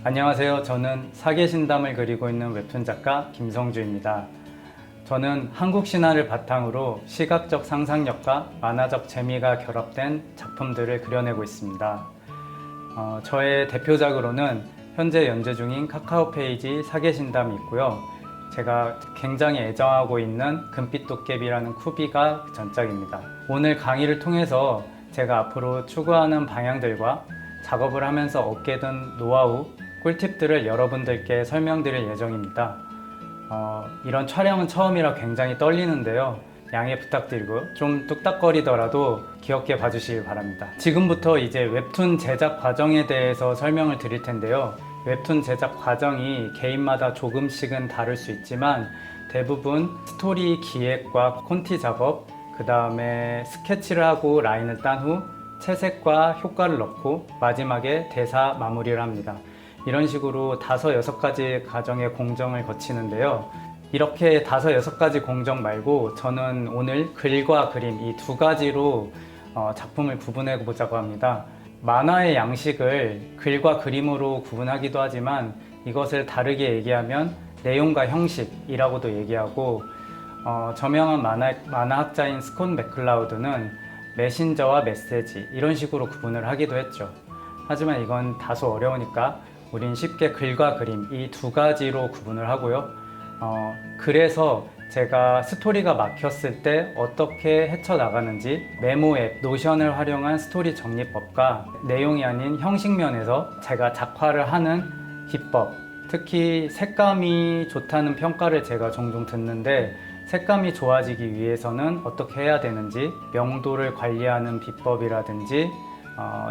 안녕하세요. 저는 사계신담을 그리고 있는 웹툰 작가 김성주입니다. 저는 한국 신화를 바탕으로 시각적 상상력과 만화적 재미가 결합된 작품들을 그려내고 있습니다. 저의 대표작으로는 현재 연재 중인 카카오페이지 사계신담이 있고요. 제가 굉장히 애정하고 있는 금빛도깨비라는 쿠비가 전작입니다. 오늘 강의를 통해서 제가 앞으로 추구하는 방향들과 작업을 하면서 얻게 된 노하우, 꿀팁들을 여러분들께 설명드릴 예정입니다. 이런 촬영은 처음이라 굉장히 떨리는데요. 양해 부탁드리고 좀 뚝딱거리더라도 귀엽게 봐주시기 바랍니다. 지금부터 이제 웹툰 제작 과정에 대해서 설명을 드릴 텐데요. 웹툰 제작 과정이 개인마다 조금씩은 다를 수 있지만 대부분 스토리 기획과 콘티 작업, 그 다음에 스케치를 하고 라인을 딴 후 채색과 효과를 넣고 마지막에 대사 마무리를 합니다. 이런 식으로 5-6가지 과정의 공정을 거치는데요. 이렇게 5-6가지 공정 말고 저는 오늘 글과 그림 이 2가지로 작품을 구분해 보자고 합니다. 만화의 양식을 글과 그림으로 구분하기도 하지만 이것을 다르게 얘기하면 내용과 형식이라고도 얘기하고 저명한 만화학자인 스콧 맥클라우드는 메신저와 메시지 이런 식으로 구분을 하기도 했죠. 하지만 이건 다소 어려우니까 우린 쉽게 글과 그림 이 2가지로 구분을 하고요. 그래서 제가 스토리가 막혔을 때 어떻게 헤쳐나가는지 메모 앱 노션을 활용한 스토리 정리법과 내용이 아닌 형식 면에서 제가 작화를 하는 기법, 특히 색감이 좋다는 평가를 제가 종종 듣는데 색감이 좋아지기 위해서는 어떻게 해야 되는지 명도를 관리하는 비법이라든지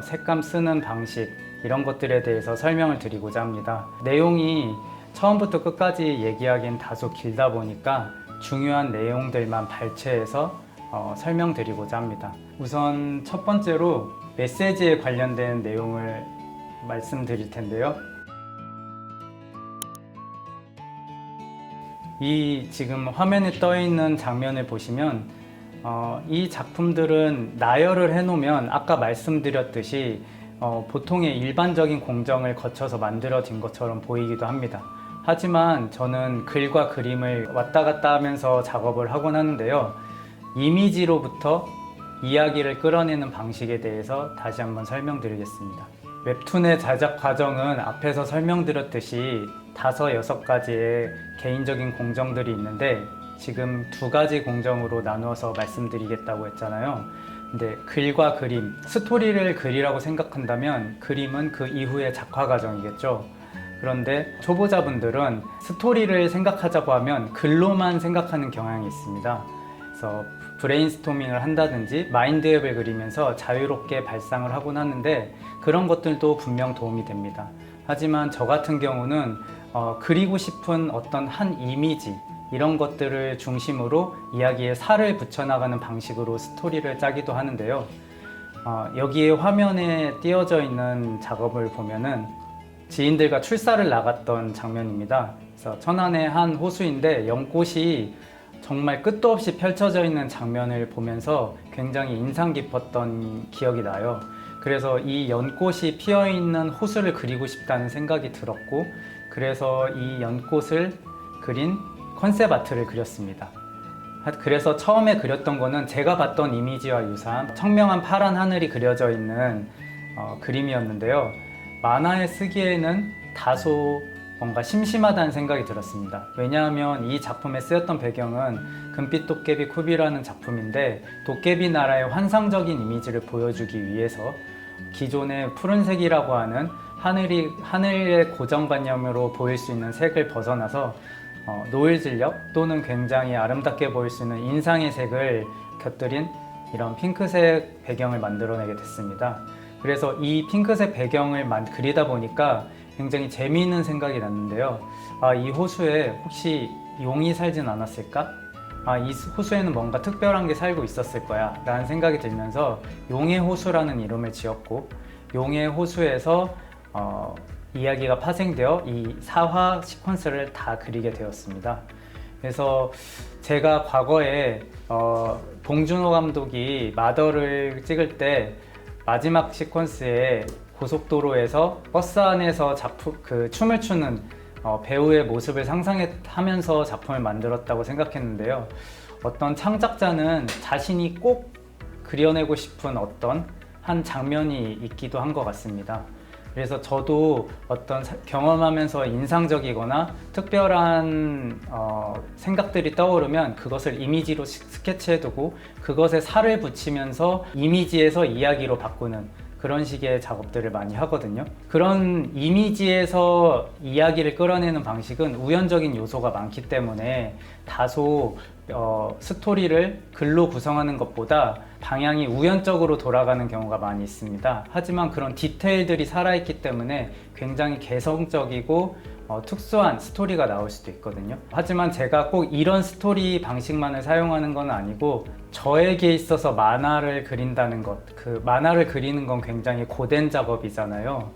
색감 쓰는 방식 이런 것들에 대해서 설명을 드리고자 합니다. 내용이 처음부터 끝까지 얘기하기엔 다소 길다 보니까 중요한 내용들만 발췌해서 설명드리고자 합니다. 우선 첫 번째로 메시지에 관련된 내용을 말씀드릴 텐데요. 이 지금 화면에 떠 있는 장면을 보시면 이 작품들은 나열을 해 놓으면 아까 말씀드렸듯이 보통의 일반적인 공정을 거쳐서 만들어진 것처럼 보이기도 합니다. 하지만 저는 글과 그림을 왔다 갔다 하면서 작업을 하곤 하는데요. 이미지로부터 이야기를 끌어내는 방식에 대해서 다시 한번 설명드리겠습니다. 웹툰의 제작 과정은 앞에서 설명드렸듯이 5-6가지의 개인적인 공정들이 있는데 지금 2가지 공정으로 나누어서 말씀드리겠다고 했잖아요. 근데 글과 그림, 스토리를 글이라고 생각한다면 그림은 그 이후의 작화 과정이겠죠. 그런데 초보자분들은 스토리를 생각하자고 하면 글로만 생각하는 경향이 있습니다. 그래서 브레인스토밍을 한다든지 마인드맵을 그리면서 자유롭게 발상을 하곤 하는데 그런 것들도 분명 도움이 됩니다. 하지만 저 같은 경우는 그리고 싶은 어떤 한 이미지 이런 것들을 중심으로 이야기에 살을 붙여나가는 방식으로 스토리를 짜기도 하는데요. 여기에 화면에 띄어져 있는 작업을 보면은 지인들과 출사를 나갔던 장면입니다. 그래서 천안의 한 호수인데 연꽃이 정말 끝도 없이 펼쳐져 있는 장면을 보면서 굉장히 인상 깊었던 기억이 나요. 그래서 이 연꽃이 피어 있는 호수를 그리고 싶다는 생각이 들었고 그래서 이 연꽃을 그린 컨셉 아트를 그렸습니다. 그래서 처음에 그렸던 거는 제가 봤던 이미지와 유사한 청명한 파란 하늘이 그려져 있는 그림이었는데요. 만화에 쓰기에는 다소 뭔가 심심하다는 생각이 들었습니다. 왜냐하면 이 작품에 쓰였던 배경은 금빛도깨비 쿠비라는 작품인데 도깨비 나라의 환상적인 이미지를 보여주기 위해서 기존의 푸른색이라고 하는 하늘의 고정관념으로 보일 수 있는 색을 벗어나서 노을진력 또는 굉장히 아름답게 보일 수 있는 인상의 색을 곁들인 이런 핑크색 배경을 만들어내게 됐습니다. 그래서 이 핑크색 배경을 그리다 보니까 굉장히 재미있는 생각이 났는데요. 이 호수에 혹시 용이 살진 않았을까? 이 호수에는 뭔가 특별한 게 살고 있었을 거야 라는 생각이 들면서 용의 호수라는 이름을 지었고 용의 호수에서 이야기가 파생되어 이 4화 시퀀스를 다 그리게 되었습니다. 그래서 제가 과거에 봉준호 감독이 마더를 찍을 때 마지막 시퀀스에 고속도로에서 버스 안에서 춤을 추는 배우의 모습을 상상하면서 작품을 만들었다고 생각했는데요. 어떤 창작자는 자신이 꼭 그려내고 싶은 어떤 한 장면이 있기도 한 것 같습니다. 그래서 저도 어떤 경험하면서 인상적이거나 특별한 생각들이 떠오르면 그것을 이미지로 스케치해두고 그것에 살을 붙이면서 이미지에서 이야기로 바꾸는 그런 식의 작업들을 많이 하거든요. 그런 이미지에서 이야기를 끌어내는 방식은 우연적인 요소가 많기 때문에 다소 스토리를 글로 구성하는 것보다 방향이 우연적으로 돌아가는 경우가 많이 있습니다. 하지만 그런 디테일들이 살아있기 때문에 굉장히 개성적이고 특수한 스토리가 나올 수도 있거든요. 하지만 제가 꼭 이런 스토리 방식만을 사용하는 건 아니고 저에게 있어서 만화를 그린다는 것, 그 만화를 그리는 건 굉장히 고된 작업이잖아요.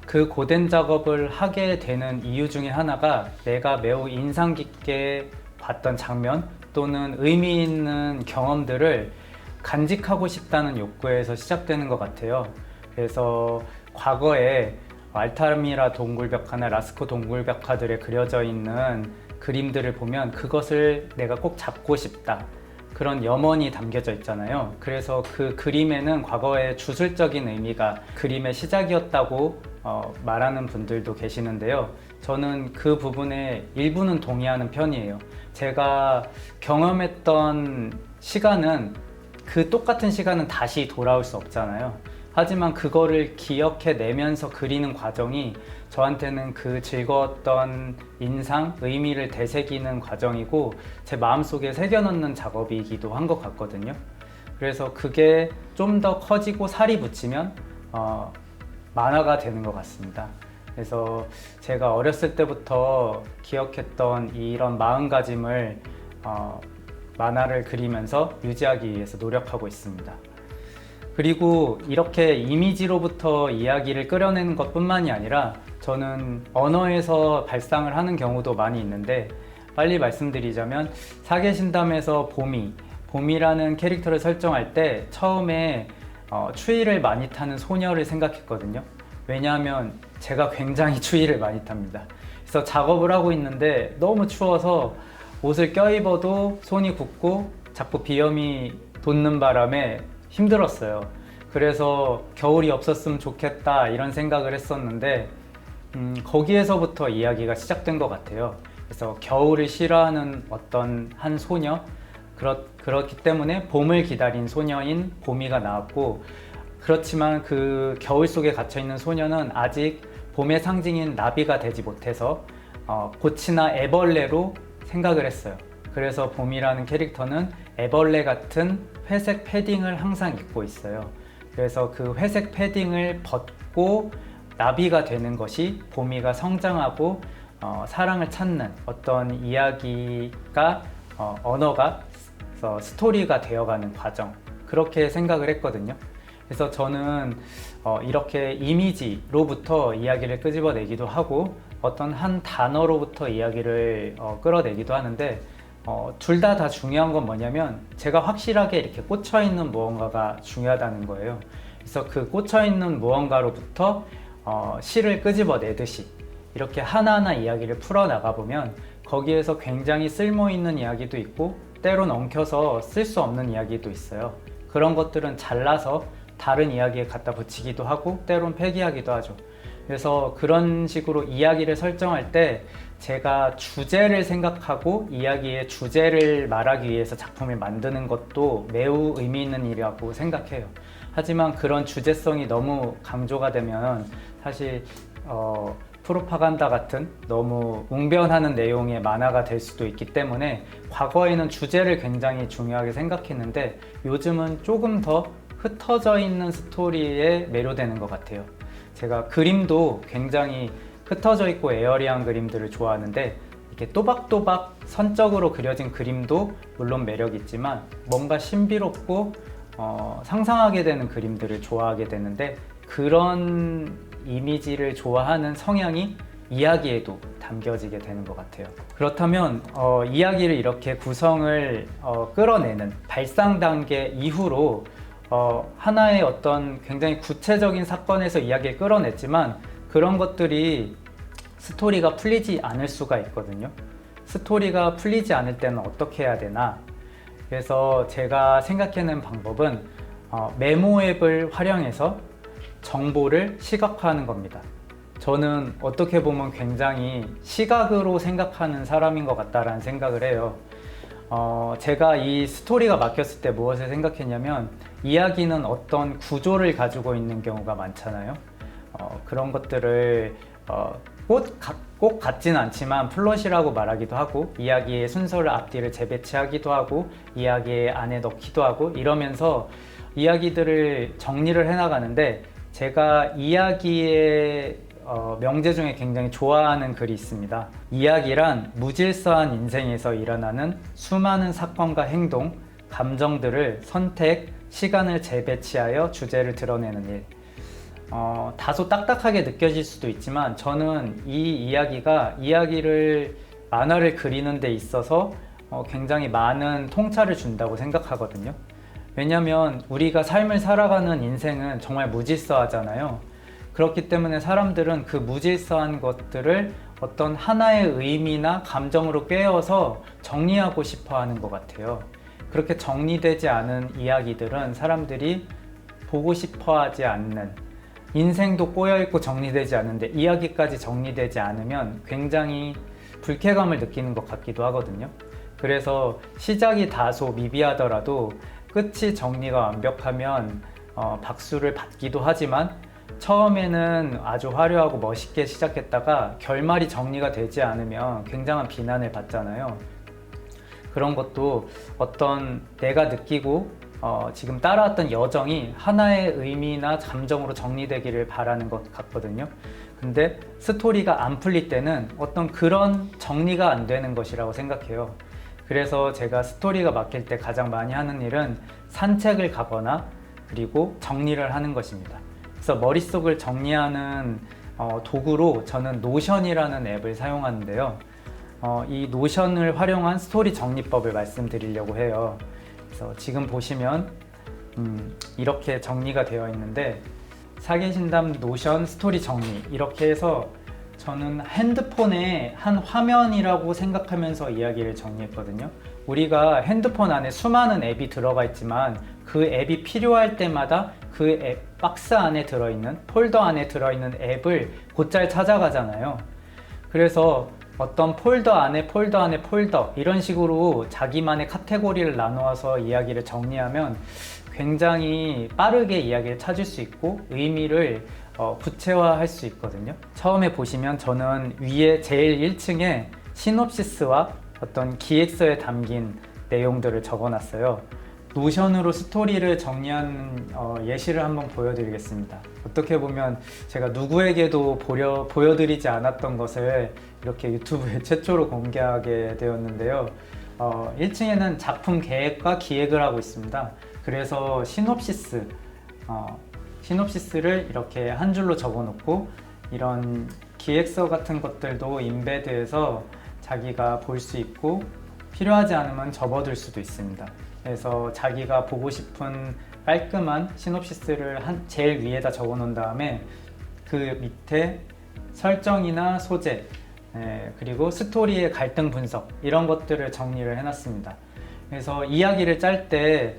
그 고된 작업을 하게 되는 이유 중에 하나가 내가 매우 인상 깊게 봤던 장면 또는 의미 있는 경험들을 간직하고 싶다는 욕구에서 시작되는 것 같아요. 그래서 과거에 알타미라 동굴벽화나 라스코 동굴벽화들에 그려져 있는 그림들을 보면 그것을 내가 꼭 잡고 싶다, 그런 염원이 담겨져 있잖아요. 그래서 그 그림에는 과거의 주술적인 의미가 그림의 시작이었다고 말하는 분들도 계시는데요. 저는 그 부분에 일부는 동의하는 편이에요. 제가 경험했던 시간은 그 똑같은 시간은 다시 돌아올 수 없잖아요. 하지만 그거를 기억해내면서 그리는 과정이 저한테는 그 즐거웠던 인상, 의미를 되새기는 과정이고 제 마음속에 새겨넣는 작업이기도 한 것 같거든요. 그래서 그게 좀 더 커지고 살이 붙이면 만화가 되는 것 같습니다. 그래서 제가 어렸을 때부터 기억했던 이런 마음가짐을 만화를 그리면서 유지하기 위해서 노력하고 있습니다. 그리고 이렇게 이미지로부터 이야기를 끌어내는 것뿐만이 아니라 저는 언어에서 발상을 하는 경우도 많이 있는데, 빨리 말씀드리자면 사계신담에서 봄이라는 캐릭터를 설정할 때 처음에 추위를 많이 타는 소녀를 생각했거든요. 왜냐하면 제가 굉장히 추위를 많이 탑니다. 그래서 작업을 하고 있는데 너무 추워서 옷을 껴입어도 손이 붓고 자꾸 비염이 돋는 바람에 힘들었어요. 그래서 겨울이 없었으면 좋겠다 이런 생각을 했었는데 거기에서부터 이야기가 시작된 것 같아요. 그래서 겨울을 싫어하는 어떤 한 소녀, 그렇기 때문에 봄을 기다린 소녀인 봄이가 나왔고, 그렇지만 그 겨울 속에 갇혀있는 소녀는 아직 봄의 상징인 나비가 되지 못해서 꽃이나 애벌레로 생각을 했어요. 그래서 봄이라는 캐릭터는 애벌레 같은 회색 패딩을 항상 입고 있어요. 그래서 그 회색 패딩을 벗고 나비가 되는 것이 봄이가 성장하고 사랑을 찾는 어떤 이야기가 언어가 스토리가 되어가는 과정, 그렇게 생각을 했거든요. 그래서 저는 이렇게 이미지로부터 이야기를 끄집어내기도 하고 어떤 한 단어로부터 이야기를 끌어내기도 하는데 둘 다 중요한 건 뭐냐면 제가 확실하게 이렇게 꽂혀있는 무언가가 중요하다는 거예요. 그래서 그 꽂혀있는 무언가로부터 실을 끄집어내듯이 이렇게 하나하나 이야기를 풀어나가 보면 거기에서 굉장히 쓸모있는 이야기도 있고 때론 엉켜서 쓸 수 없는 이야기도 있어요. 그런 것들은 잘라서 다른 이야기에 갖다 붙이기도 하고 때론 폐기하기도 하죠. 그래서 그런 식으로 이야기를 설정할 때 제가 주제를 생각하고 이야기의 주제를 말하기 위해서 작품을 만드는 것도 매우 의미 있는 일이라고 생각해요. 하지만 그런 주제성이 너무 강조가 되면 사실 프로파간다 같은 너무 웅변하는 내용의 만화가 될 수도 있기 때문에 과거에는 주제를 굉장히 중요하게 생각했는데 요즘은 조금 더 흩어져 있는 스토리에 매료되는 것 같아요. 제가 그림도 굉장히 흩어져 있고 에어리한 그림들을 좋아하는데 이렇게 또박또박 선적으로 그려진 그림도 물론 매력이 있지만 뭔가 신비롭고 상상하게 되는 그림들을 좋아하게 되는데 그런 이미지를 좋아하는 성향이 이야기에도 담겨지게 되는 것 같아요. 그렇다면 이야기를 이렇게 구성을 끌어내는 발상 단계 이후로 하나의 어떤 굉장히 구체적인 사건에서 이야기를 끌어냈지만 그런 것들이 스토리가 풀리지 않을 수가 있거든요. 스토리가 풀리지 않을 때는 어떻게 해야 되나? 그래서 제가 생각해낸 방법은 메모 앱을 활용해서 정보를 시각화하는 겁니다. 저는 어떻게 보면 굉장히 시각으로 생각하는 사람인 것 같다라는 생각을 해요. 제가 이 스토리가 막혔을 때 무엇을 생각했냐면 이야기는 어떤 구조를 가지고 있는 경우가 많잖아요. 그런 것들을 꼭 같지는 않지만 플롯이라고 말하기도 하고 이야기의 순서를 앞뒤를 재배치하기도 하고 이야기 안에 넣기도 하고 이러면서 이야기들을 정리를 해나가는데 제가 이야기의 명제 중에 굉장히 좋아하는 글이 있습니다. 이야기란 무질서한 인생에서 일어나는 수많은 사건과 행동, 감정들을 선택, 시간을 재배치하여 주제를 드러내는 일. 다소 딱딱하게 느껴질 수도 있지만 저는 이 이야기가 만화를 그리는 데 있어서 굉장히 많은 통찰을 준다고 생각하거든요. 왜냐하면 우리가 삶을 살아가는 인생은 정말 무질서하잖아요. 그렇기 때문에 사람들은 그 무질서한 것들을 어떤 하나의 의미나 감정으로 꿰어서 정리하고 싶어 하는 것 같아요. 그렇게 정리되지 않은 이야기들은 사람들이 보고 싶어 하지 않는, 인생도 꼬여있고 정리되지 않은데 이야기까지 정리되지 않으면 굉장히 불쾌감을 느끼는 것 같기도 하거든요. 그래서 시작이 다소 미비하더라도 끝이 정리가 완벽하면 박수를 받기도 하지만 처음에는 아주 화려하고 멋있게 시작했다가 결말이 정리가 되지 않으면 굉장한 비난을 받잖아요. 그런 것도 어떤 내가 느끼고 지금 따라왔던 여정이 하나의 의미나 감정으로 정리되기를 바라는 것 같거든요. 근데 스토리가 안 풀릴 때는 어떤 그런 정리가 안 되는 것이라고 생각해요. 그래서 제가 스토리가 막힐 때 가장 많이 하는 일은 산책을 가거나 그리고 정리를 하는 것입니다. 그래서 머릿속을 정리하는 도구로 저는 노션이라는 앱을 사용하는데요. 이 노션을 활용한 스토리 정리법을 말씀드리려고 해요. 그래서 지금 보시면 이렇게 정리가 되어 있는데 사계신담 노션 스토리 정리 이렇게 해서 저는 핸드폰의 한 화면이라고 생각하면서 이야기를 정리했거든요. 우리가 핸드폰 안에 수많은 앱이 들어가 있지만 그 앱이 필요할 때마다 그 앱 박스 안에 들어있는 폴더 안에 들어있는 앱을 곧잘 찾아가잖아요. 그래서 어떤 폴더 안에 폴더 이런 식으로 자기만의 카테고리를 나누어서 이야기를 정리하면 굉장히 빠르게 이야기를 찾을 수 있고 의미를 구체화할 수 있거든요. 처음에 보시면 저는 위에 제일 1층에 시놉시스와 어떤 기획서에 담긴 내용들을 적어놨어요. 노션으로 스토리를 정리한 예시를 한번 보여드리겠습니다. 어떻게 보면 제가 누구에게도 보여드리지 않았던 것을 이렇게 유튜브에 최초로 공개하게 되었는데요. 1층에는 작품 계획과 기획을 하고 있습니다. 그래서 시놉시스를 이렇게 한 줄로 적어놓고 이런 기획서 같은 것들도 인베드해서 자기가 볼 수 있고 필요하지 않으면 접어둘 수도 있습니다. 그래서 자기가 보고 싶은 깔끔한 시놉시스를 제일 위에다 적어 놓은 다음에 그 밑에 설정이나 소재 그리고 스토리의 갈등 분석 이런 것들을 정리를 해놨습니다. 그래서 이야기를 짤 때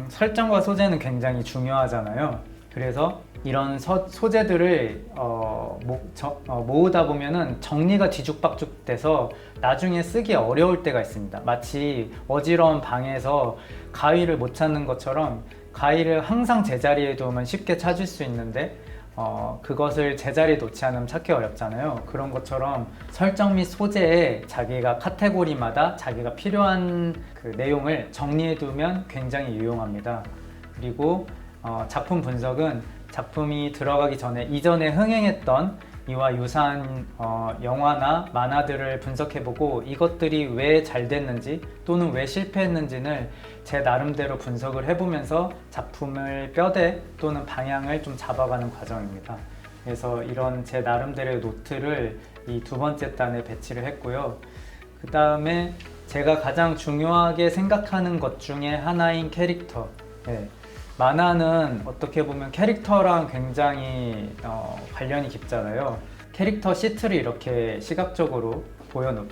설정과 소재는 굉장히 중요하잖아요. 그래서 이런 소재들을 모으다 보면은 정리가 뒤죽박죽 돼서 나중에 쓰기 어려울 때가 있습니다. 마치 어지러운 방에서 가위를 못 찾는 것처럼 가위를 항상 제자리에 두면 쉽게 찾을 수 있는데 그것을 제자리에 놓지 않으면 찾기 어렵잖아요. 그런 것처럼 설정 및 소재에 자기가 카테고리마다 자기가 필요한 그 내용을 정리해 두면 굉장히 유용합니다. 그리고 작품 분석은 작품이 들어가기 전에 이전에 흥행했던 이와 유사한 영화나 만화들을 분석해보고 이것들이 왜 잘 됐는지 또는 왜 실패했는지를 제 나름대로 분석을 해보면서 작품을 뼈대 또는 방향을 좀 잡아가는 과정입니다. 그래서 이런 제 나름대로의 노트를 이 두 번째 단에 배치를 했고요. 그 다음에 제가 가장 중요하게 생각하는 것 중에 하나인 캐릭터. 만화는 어떻게 보면 캐릭터랑 굉장히 관련이 깊잖아요. 캐릭터 시트를 이렇게 시각적으로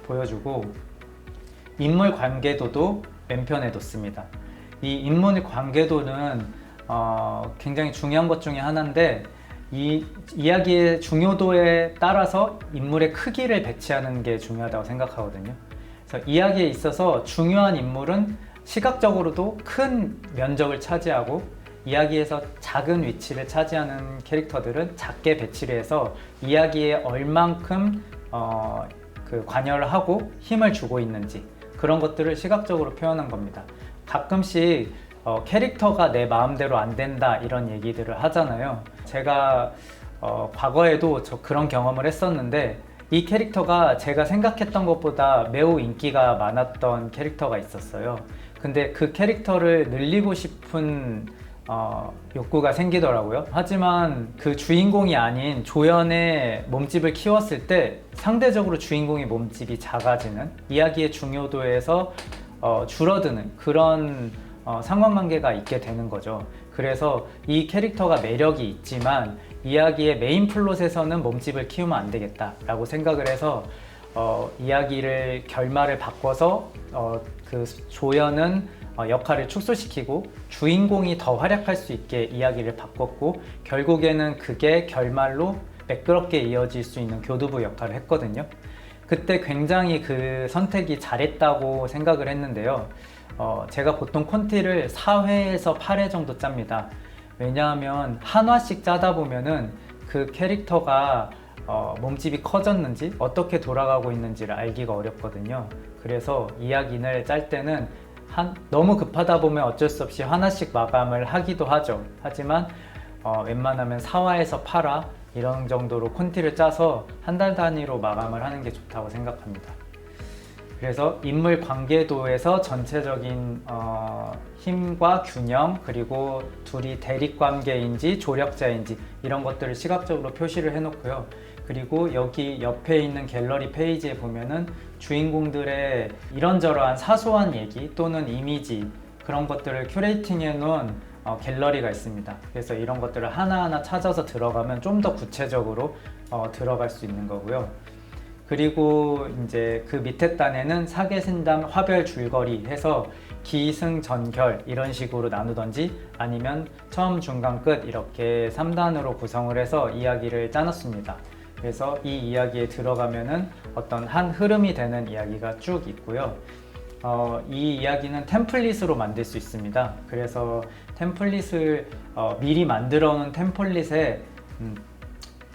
보여주고 인물 관계도도 맨편에 뒀습니다. 이 인물 관계도는 굉장히 중요한 것 중에 하나인데 이 이야기의 중요도에 따라서 인물의 크기를 배치하는 게 중요하다고 생각하거든요. 그래서 이야기에 있어서 중요한 인물은 시각적으로도 큰 면적을 차지하고 이야기에서 작은 위치를 차지하는 캐릭터들은 작게 배치를 해서 이야기에 얼만큼 관여를 하고 힘을 주고 있는지 그런 것들을 시각적으로 표현한 겁니다. 가끔씩 캐릭터가 내 마음대로 안 된다 이런 얘기들을 하잖아요. 제가 과거에도 그런 경험을 했었는데 이 캐릭터가 제가 생각했던 것보다 매우 인기가 많았던 캐릭터가 있었어요. 근데 그 캐릭터를 늘리고 싶은 욕구가 생기더라고요. 하지만 그 주인공이 아닌 조연의 몸집을 키웠을 때 상대적으로 주인공의 몸집이 작아지는 이야기의 중요도에서 줄어드는 그런 상관관계가 있게 되는 거죠. 그래서 이 캐릭터가 매력이 있지만 이야기의 메인 플롯에서는 몸집을 키우면 안 되겠다라고 생각을 해서 이야기를 결말을 바꿔서 그 조연은 역할을 축소시키고 주인공이 더 활약할 수 있게 이야기를 바꿨고 결국에는 그게 결말로 매끄럽게 이어질 수 있는 교두보 역할을 했거든요. 그때 굉장히 그 선택이 잘했다고 생각을 했는데요. 제가 보통 콘티를 4회에서 8회 정도 짭니다. 왜냐하면 한 화씩 짜다 보면은 그 캐릭터가 몸집이 커졌는지 어떻게 돌아가고 있는지를 알기가 어렵거든요. 그래서 이야기를 짤 때는 너무 급하다 보면 어쩔 수 없이 하나씩 마감을 하기도 하죠. 하지만 웬만하면 4화에서 8화 이런 정도로 콘티를 짜서 한 달 단위로 마감을 하는 게 좋다고 생각합니다. 그래서 인물 관계도에서 전체적인 힘과 균형 그리고 둘이 대립관계인지 조력자인지 이런 것들을 시각적으로 표시를 해놓고요. 그리고 여기 옆에 있는 갤러리 페이지에 보면은 주인공들의 이런저런한 사소한 얘기 또는 이미지 그런 것들을 큐레이팅 해놓은 갤러리가 있습니다. 그래서 이런 것들을 하나하나 찾아서 들어가면 좀 더 구체적으로 들어갈 수 있는 거고요. 그리고 이제 그 밑에 단에는 사계신당 화별 줄거리 해서 기승전결 이런 식으로 나누던지 아니면 처음 중간 끝 이렇게 3단으로 구성을 해서 이야기를 짜놨습니다. 그래서 이 이야기에 들어가면은 어떤 한 흐름이 되는 이야기가 쭉 있고요. 이 이야기는 템플릿으로 만들 수 있습니다. 그래서 템플릿을 미리 만들어 놓은 템플릿에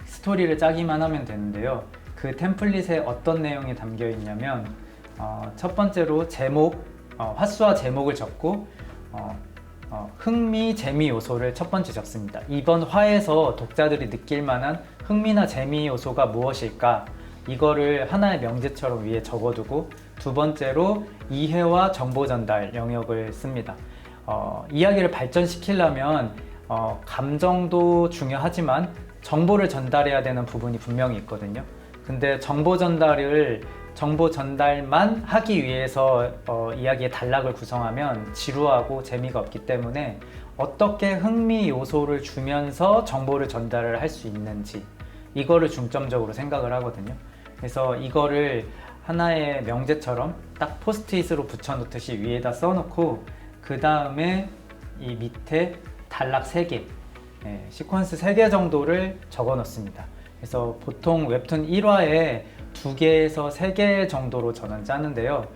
스토리를 짜기만 하면 되는데요. 그 템플릿에 어떤 내용이 담겨 있냐면 첫 번째로 제목, 화수와 제목을 적고 흥미, 재미 요소를 첫 번째 적습니다. 이번 화에서 독자들이 느낄 만한 흥미나 재미 요소가 무엇일까? 이거를 하나의 명제처럼 위에 적어두고 두 번째로 이해와 정보 전달 영역을 씁니다. 이야기를 발전시키려면 감정도 중요하지만 정보를 전달해야 되는 부분이 분명히 있거든요. 근데 정보 전달만 하기 위해서 이야기의 단락을 구성하면 지루하고 재미가 없기 때문에 어떻게 흥미 요소를 주면서 정보를 전달을 할 수 있는지 이거를 중점적으로 생각을 하거든요. 그래서 이거를 하나의 명제처럼 딱 포스트잇으로 붙여놓듯이 위에다 써놓고 그 다음에 이 밑에 단락 3개, 시퀀스 3개 정도를 적어 놓습니다. 그래서 보통 웹툰 1화에 2개에서 3개 정도로 저는 짜는데요.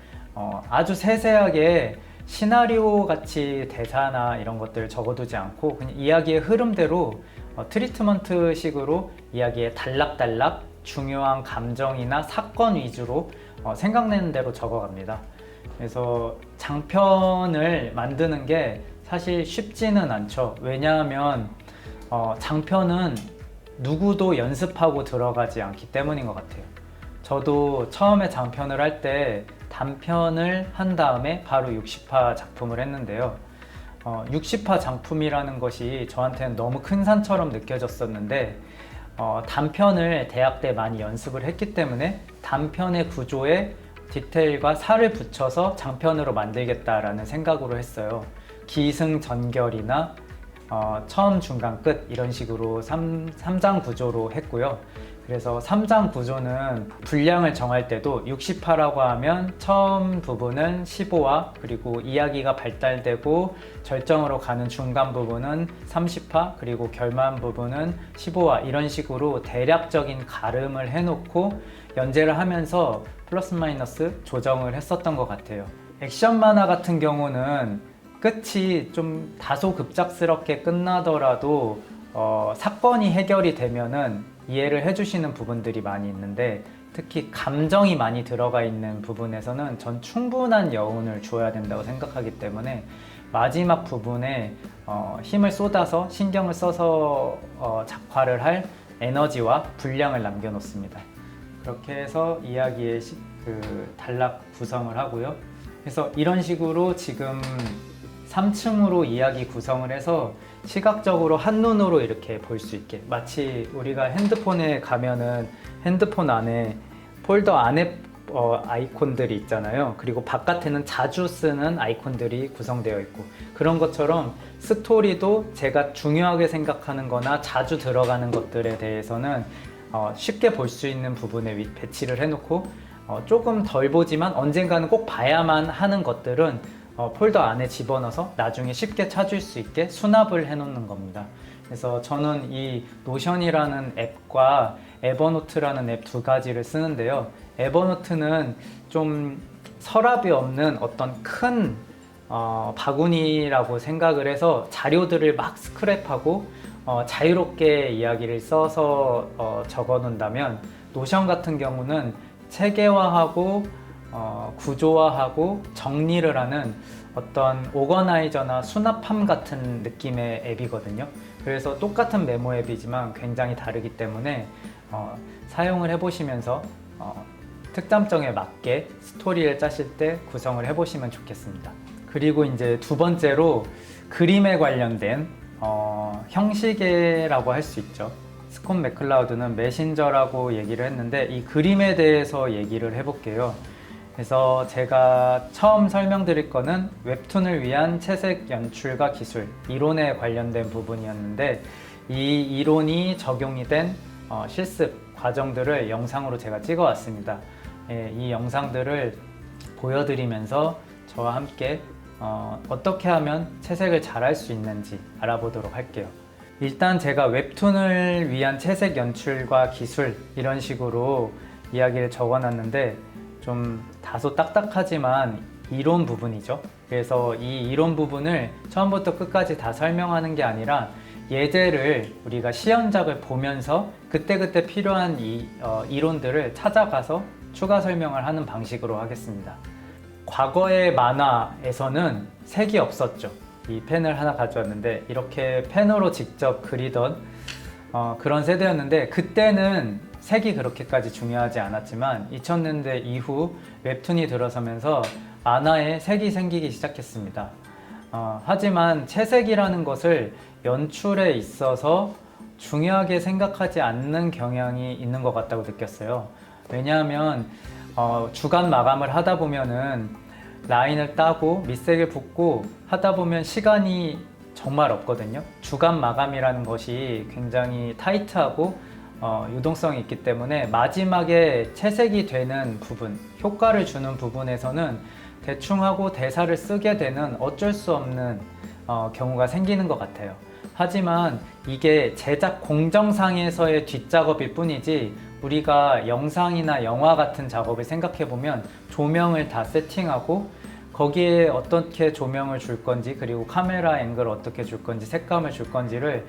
아주 세세하게 시나리오 같이 대사나 이런 것들을 적어두지 않고 그냥 이야기의 흐름대로 트리트먼트 식으로 이야기의 단락단락 중요한 감정이나 사건 위주로 생각나는 대로 적어갑니다. 그래서 장편을 만드는 게 사실 쉽지는 않죠. 왜냐하면 장편은 누구도 연습하고 들어가지 않기 때문인 것 같아요. 저도 처음에 장편을 할 때 단편을 한 다음에 바로 60화 작품을 했는데요. 60화 작품이라는 것이 저한테는 너무 큰 산처럼 느껴졌었는데 단편을 대학 때 많이 연습을 했기 때문에 단편의 구조에 디테일과 살을 붙여서 장편으로 만들겠다라는 생각으로 했어요. 기승전결이나 처음, 중간, 끝 이런 식으로 3장 구조로 했고요. 그래서 3장 구조는 분량을 정할 때도 60화라고 하면 처음 부분은 15화, 그리고 이야기가 발달되고 절정으로 가는 중간 부분은 30화, 그리고 결말 부분은 15화 이런 식으로 대략적인 가름을 해놓고 연재를 하면서 플러스 마이너스 조정을 했었던 것 같아요. 액션 만화 같은 경우는 끝이 좀 다소 급작스럽게 끝나더라도 사건이 해결이 되면은 이해를 해주시는 부분들이 많이 있는데, 특히 감정이 많이 들어가 있는 부분에서는 전 충분한 여운을 줘야 된다고 생각하기 때문에 마지막 부분에 힘을 쏟아서 신경을 써서 작화를 할 에너지와 분량을 남겨놓습니다. 그렇게 해서 이야기의 단락 구성을 하고요. 그래서 이런 식으로 지금 3층으로 이야기 구성을 해서 시각적으로 한눈으로 이렇게 볼 수 있게, 마치 우리가 핸드폰에 가면은 핸드폰 안에 폴더 안에 아이콘들이 있잖아요. 그리고 바깥에는 자주 쓰는 아이콘들이 구성되어 있고, 그런 것처럼 스토리도 제가 중요하게 생각하는 거나 자주 들어가는 것들에 대해서는 쉽게 볼 수 있는 부분에 배치를 해놓고, 조금 덜 보지만 언젠가는 꼭 봐야만 하는 것들은 폴더 안에 집어넣어서 나중에 쉽게 찾을 수 있게 수납을 해 놓는 겁니다. 그래서 저는 이 노션이라는 앱과 에버노트라는 앱 두 가지를 쓰는데요. 에버노트는 좀 서랍이 없는 어떤 큰 바구니라고 생각을 해서 자료들을 막 스크랩하고 자유롭게 이야기를 써서 적어 놓는다면, 노션 같은 경우는 체계화하고 구조화하고 정리를 하는 어떤 오거나이저나 수납함 같은 느낌의 앱이거든요. 그래서 똑같은 메모 앱이지만 굉장히 다르기 때문에 사용을 해보시면서 특장점에 맞게 스토리를 짜실 때 구성을 해보시면 좋겠습니다. 그리고 이제 두 번째로 그림에 관련된 형식이라고 할 수 있죠. 스콧 맥클라우드는 메신저라고 얘기를 했는데, 이 그림에 대해서 얘기를 해볼게요. 그래서 제가 처음 설명드릴 거는 웹툰을 위한 채색 연출과 기술, 이론에 관련된 부분이었는데, 이 이론이 적용이 된 실습 과정들을 영상으로 제가 찍어 왔습니다. 이 영상들을 보여드리면서 저와 함께 어떻게 하면 채색을 잘 할 수 있는지 알아보도록 할게요. 일단 제가 웹툰을 위한 채색 연출과 기술 이런 식으로 이야기를 적어놨는데, 좀 다소 딱딱하지만 이론 부분이죠. 그래서 이 이론 부분을 처음부터 끝까지 다 설명하는 게 아니라 예제를 우리가 시연작을 보면서 그때그때 필요한 이론들을 찾아가서 추가 설명을 하는 방식으로 하겠습니다. 과거의 만화에서는 색이 없었죠. 이 펜을 하나 가져왔는데, 이렇게 펜으로 직접 그리던 그런 세대였는데, 그때는 색이 그렇게까지 중요하지 않았지만 2000년대 이후 웹툰이 들어서면서 만화에 색이 생기기 시작했습니다. 하지만 채색이라는 것을 연출에 있어서 중요하게 생각하지 않는 경향이 있는 것 같다고 느꼈어요. 왜냐하면 주간 마감을 하다 보면은 라인을 따고 밑색을 붓고 하다 보면 시간이 정말 없거든요. 주간 마감이라는 것이 굉장히 타이트하고 유동성이 있기 때문에 마지막에 채색이 되는 부분, 효과를 주는 부분에서는 대충 하고 대사를 쓰게 되는 어쩔 수 없는 경우가 생기는 것 같아요. 하지만 이게 제작 공정상에서의 뒷작업일 뿐이지, 우리가 영상이나 영화 같은 작업을 생각해 보면 조명을 다 세팅하고 거기에 어떻게 조명을 줄 건지, 그리고 카메라 앵글을 어떻게 줄 건지, 색감을 줄 건지를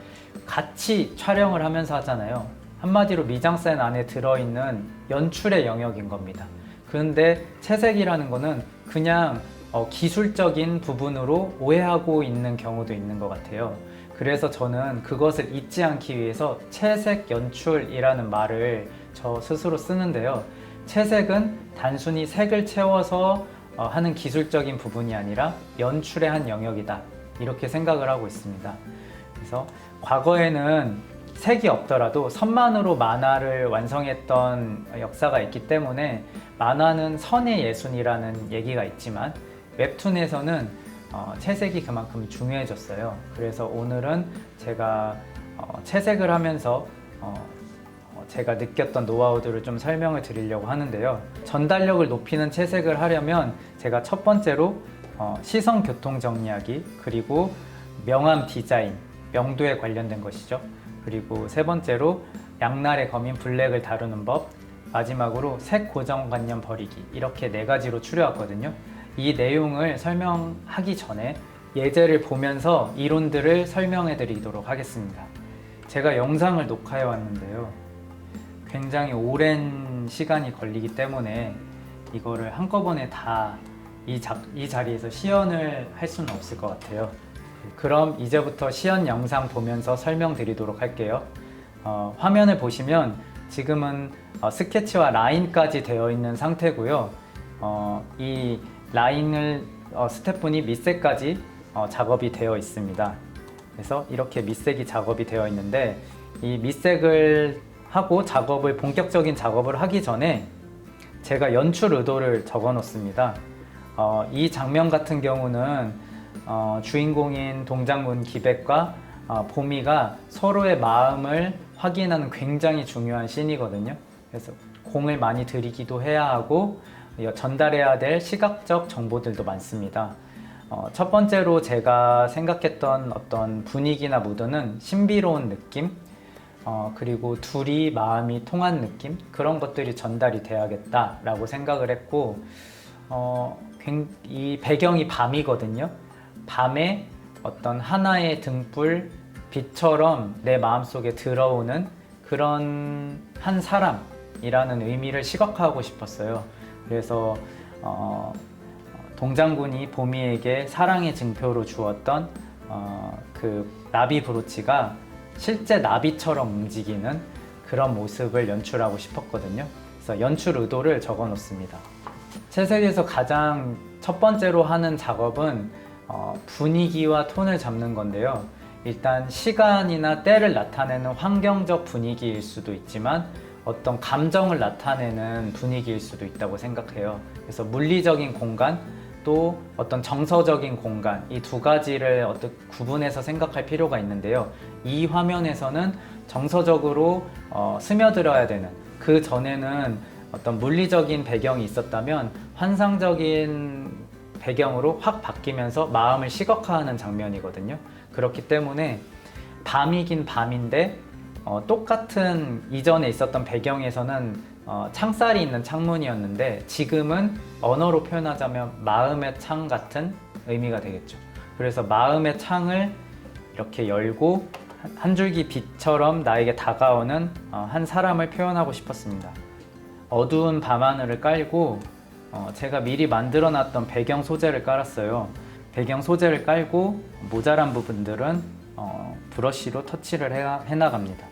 같이 촬영을 하면서 하잖아요. 한마디로 미장센 안에 들어있는 연출의 영역인 겁니다. 그런데 채색이라는 거는 그냥 기술적인 부분으로 오해하고 있는 경우도 있는 것 같아요. 그래서 저는 그것을 잊지 않기 위해서 채색 연출이라는 말을 저 스스로 쓰는데요. 채색은 단순히 색을 채워서 하는 기술적인 부분이 아니라 연출의 한 영역이다, 이렇게 생각을 하고 있습니다. 그래서 과거에는 색이 없더라도 선만으로 만화를 완성했던 역사가 있기 때문에 만화는 선의 예술이라는 얘기가 있지만, 웹툰에서는 채색이 그만큼 중요해졌어요. 그래서 오늘은 제가 채색을 하면서 제가 느꼈던 노하우들을 좀 설명을 드리려고 하는데요. 전달력을 높이는 채색을 하려면 제가 첫 번째로 시선 교통 정리하기, 그리고 명암 디자인, 명도에 관련된 것이죠. 그리고 세 번째로 양날의 검인 블랙을 다루는 법, 마지막으로 색 고정관념 버리기, 이렇게 네 가지로 추려왔거든요. 이 내용을 설명하기 전에 예제를 보면서 이론들을 설명해 드리도록 하겠습니다. 제가 영상을 녹화해 왔는데요. 굉장히 오랜 시간이 걸리기 때문에 이거를 한꺼번에 다 이 자리에서 시연을 할 수는 없을 것 같아요. 그럼 이제부터 시연 영상 보면서 설명드리도록 할게요. 화면을 보시면 지금은 스케치와 라인까지 되어 있는 상태고요. 이 라인을 스태프분이 밑색까지 작업이 되어 있습니다. 그래서 이렇게 밑색이 작업이 되어 있는데, 이 밑색을 하고 본격적인 작업을 하기 전에 제가 연출 의도를 적어 놓습니다. 이 장면 같은 경우는 주인공인 동장군 기백과 보미가 서로의 마음을 확인하는 굉장히 중요한 씬이거든요. 그래서 공을 많이 들이기도 해야 하고 전달해야 될 시각적 정보들도 많습니다. 첫 번째로 제가 생각했던 어떤 분위기나 무드는 신비로운 느낌, 그리고 둘이 마음이 통한 느낌, 그런 것들이 전달이 돼야겠다라고 생각을 했고, 이 배경이 밤이거든요. 밤에 어떤 하나의 등불, 빛처럼 내 마음속에 들어오는 그런 한 사람이라는 의미를 시각화하고 싶었어요. 그래서 동장군이 보미에게 사랑의 증표로 주었던 그 나비 브로치가 실제 나비처럼 움직이는 그런 모습을 연출하고 싶었거든요. 그래서 연출 의도를 적어 놓습니다. 채색에서 가장 첫 번째로 하는 작업은 분위기와 톤을 잡는 건데요. 일단 시간이나 때를 나타내는 환경적 분위기일 수도 있지만 어떤 감정을 나타내는 분위기일 수도 있다고 생각해요. 그래서 물리적인 공간, 또 어떤 정서적인 공간, 이 두 가지를 어떻게 구분해서 생각할 필요가 있는데요. 이 화면에서는 정서적으로 스며들어야 되는, 그 전에는 어떤 물리적인 배경이 있었다면 환상적인 배경으로 확 바뀌면서 마음을 시각화하는 장면이거든요. 그렇기 때문에 밤이긴 밤인데 똑같은 이전에 있었던 배경에서는 창살이 있는 창문이었는데 지금은 언어로 표현하자면 마음의 창 같은 의미가 되겠죠. 그래서 마음의 창을 이렇게 열고 한 줄기 빛처럼 나에게 다가오는 한 사람을 표현하고 싶었습니다. 어두운 밤하늘을 깔고 제가 미리 만들어 놨던 배경 소재를 깔았어요. 배경 소재를 깔고 모자란 부분들은 브러쉬로 터치를 해나갑니다.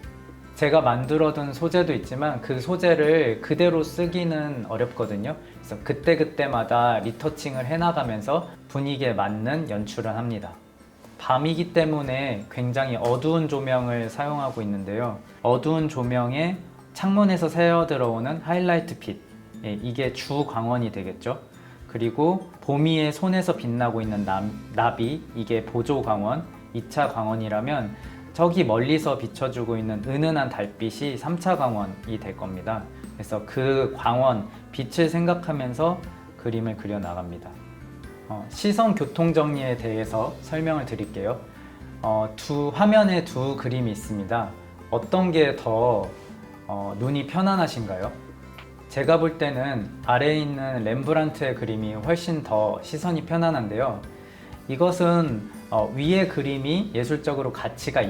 제가 만들어둔 소재도 있지만 그 소재를 그대로 쓰기는 어렵거든요. 그래서 그때그때마다 리터칭을 해나가면서 분위기에 맞는 연출을 합니다. 밤이기 때문에 굉장히 어두운 조명을 사용하고 있는데요. 어두운 조명에 창문에서 새어 들어오는 하이라이트 빛, 이게 주 광원이 되겠죠. 그리고 보미의 손에서 빛나고 있는 나비, 이게 보조 광원, 2차 광원이라면 저기 멀리서 비춰주고 있는 은은한 달빛이 3차 광원이 될 겁니다. 그래서 그 광원, 빛을 생각하면서 그림을 그려 나갑니다. 시선 교통 정리에 대해서 설명을 드릴게요. 화면에 두 그림이 있습니다. 어떤 게 더 눈이 편안하신가요? 제가 볼 때는 아래에 있는 렘브란트의 그림이 훨씬 더 시선이 편안한데요. 이것은 위의 그림이 예술적으로 가치가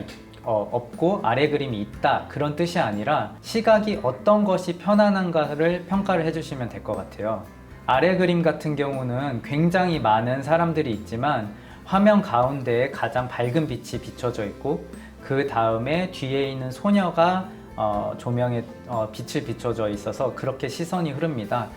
없고 아래 그림이 있다, 그런 뜻이 아니라 시각이 어떤 것이 편안한가를 평가를 해주시면 될 것 같아요. 아래 그림 같은 경우는 굉장히 많은 사람들이 있지만 화면 가운데에 가장 밝은 빛이 비춰져 있고 그 다음에 뒤에 있는 소녀가 조명에 빛을 비춰져 있어서 그렇게 시선이 흐릅니다.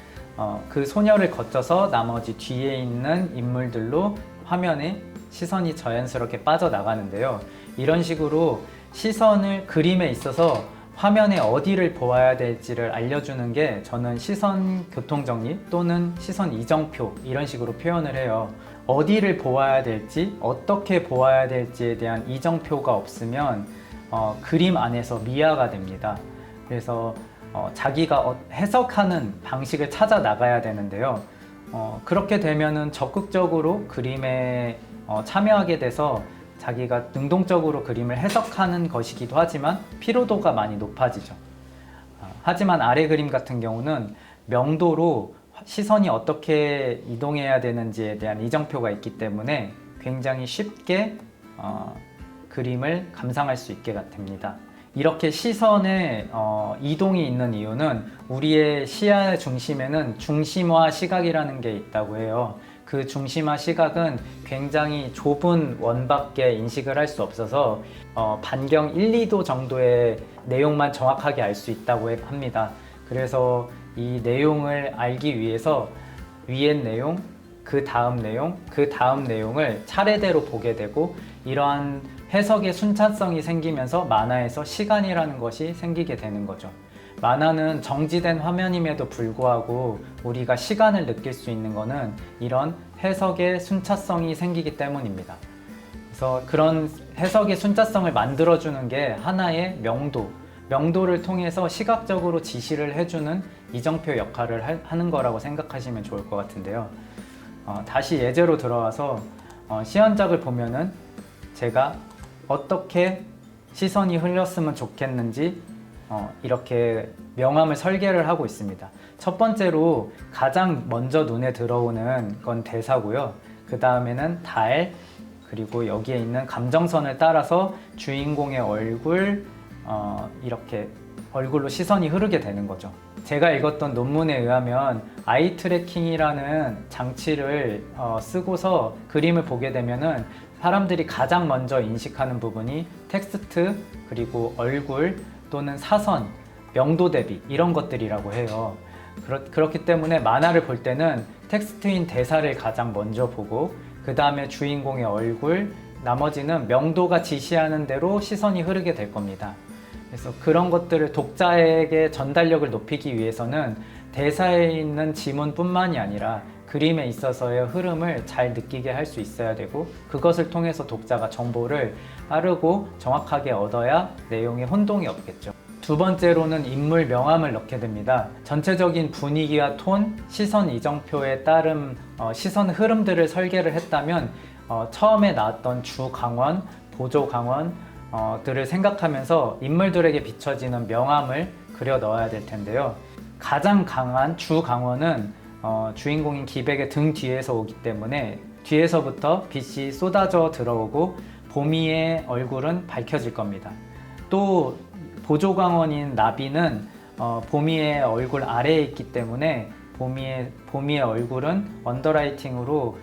그 소녀를 거쳐서 나머지 뒤에 있는 인물들로 화면에 시선이 자연스럽게 빠져나가는데요. 이런 식으로 시선을 그림에 있어서 화면에 어디를 보아야 될지를 알려주는 게 저는 시선 교통 정리 또는 시선 이정표 이런 식으로 표현을 해요. 어디를 보아야 될지, 어떻게 보아야 될지에 대한 이정표가 없으면 그림 안에서 미화가 됩니다. 그래서 자기가 해석하는 방식을 찾아 나가야 되는데요. 그렇게 되면은 적극적으로 그림에 참여하게 돼서 자기가 능동적으로 그림을 해석하는 것이기도 하지만 피로도가 많이 높아지죠. 하지만 아래 그림 같은 경우는 명도로 시선이 어떻게 이동해야 되는지에 대한 이정표가 있기 때문에 굉장히 쉽게 그림을 감상할 수 있게 됩니다. 이렇게 시선의 이동이 있는 이유는 우리의 시야의 중심에는 중심화 시각이라는 게 있다고 해요. 그 중심화 시각은 굉장히 좁은 원밖에 인식을 할 수 없어서 반경 1, 2도 정도의 내용만 정확하게 알 수 있다고 합니다. 그래서 이 내용을 알기 위해서 위의 내용, 그 다음 내용, 그 다음 내용을 차례대로 보게 되고 이러한 해석의 순차성이 생기면서 만화에서 시간이라는 것이 생기게 되는 거죠. 만화는 정지된 화면임에도 불구하고 우리가 시간을 느낄 수 있는 것은 이런 해석의 순차성이 생기기 때문입니다. 그래서 그런 해석의 순차성을 만들어주는 게 하나의 명도를 통해서 시각적으로 지시를 해주는 이정표 역할을 하는 거라고 생각하시면 좋을 것 같은데요. 다시 예제로 들어와서 시연작을 보면은 제가 어떻게 시선이 흘렸으면 좋겠는지 이렇게 명암을 설계를 하고 있습니다. 첫 번째로 가장 먼저 눈에 들어오는 건 대사고요. 그 다음에는 달, 그리고 여기에 있는 감정선을 따라서 주인공의 얼굴, 이렇게 얼굴로 시선이 흐르게 되는 거죠. 제가 읽었던 논문에 의하면 아이 트래킹이라는 장치를 쓰고서 그림을 보게 되면은 사람들이 가장 먼저 인식하는 부분이 텍스트, 그리고 얼굴 또는 사선, 명도 대비 이런 것들이라고 해요. 그렇기 때문에 만화를 볼 때는 텍스트인 대사를 가장 먼저 보고 그 다음에 주인공의 얼굴, 나머지는 명도가 지시하는 대로 시선이 흐르게 될 겁니다. 그래서 그런 것들을 독자에게 전달력을 높이기 위해서는 대사에 있는 지문뿐만이 아니라 그림에 있어서의 흐름을 잘 느끼게 할 수 있어야 되고 그것을 통해서 독자가 정보를 빠르고 정확하게 얻어야 내용에 혼동이 없겠죠. 두 번째로는 인물 명암을 넣게 됩니다. 전체적인 분위기와 톤, 시선 이정표에 따른 시선 흐름들을 설계를 했다면 처음에 나왔던 주 강원, 보조 강원 들을 생각하면서 인물들에게 비춰지는 명암을 그려 넣어야 될 텐데요. 가장 강한 주 강원은 주인공인 기백의 등 뒤에서 오기 때문에 뒤에서부터 빛이 쏟아져 들어오고 보미의 얼굴은 밝혀질 겁니다. 또 보조광원인 나비는 보미의 얼굴 아래에 있기 때문에 보미의 얼굴은 언더라이팅으로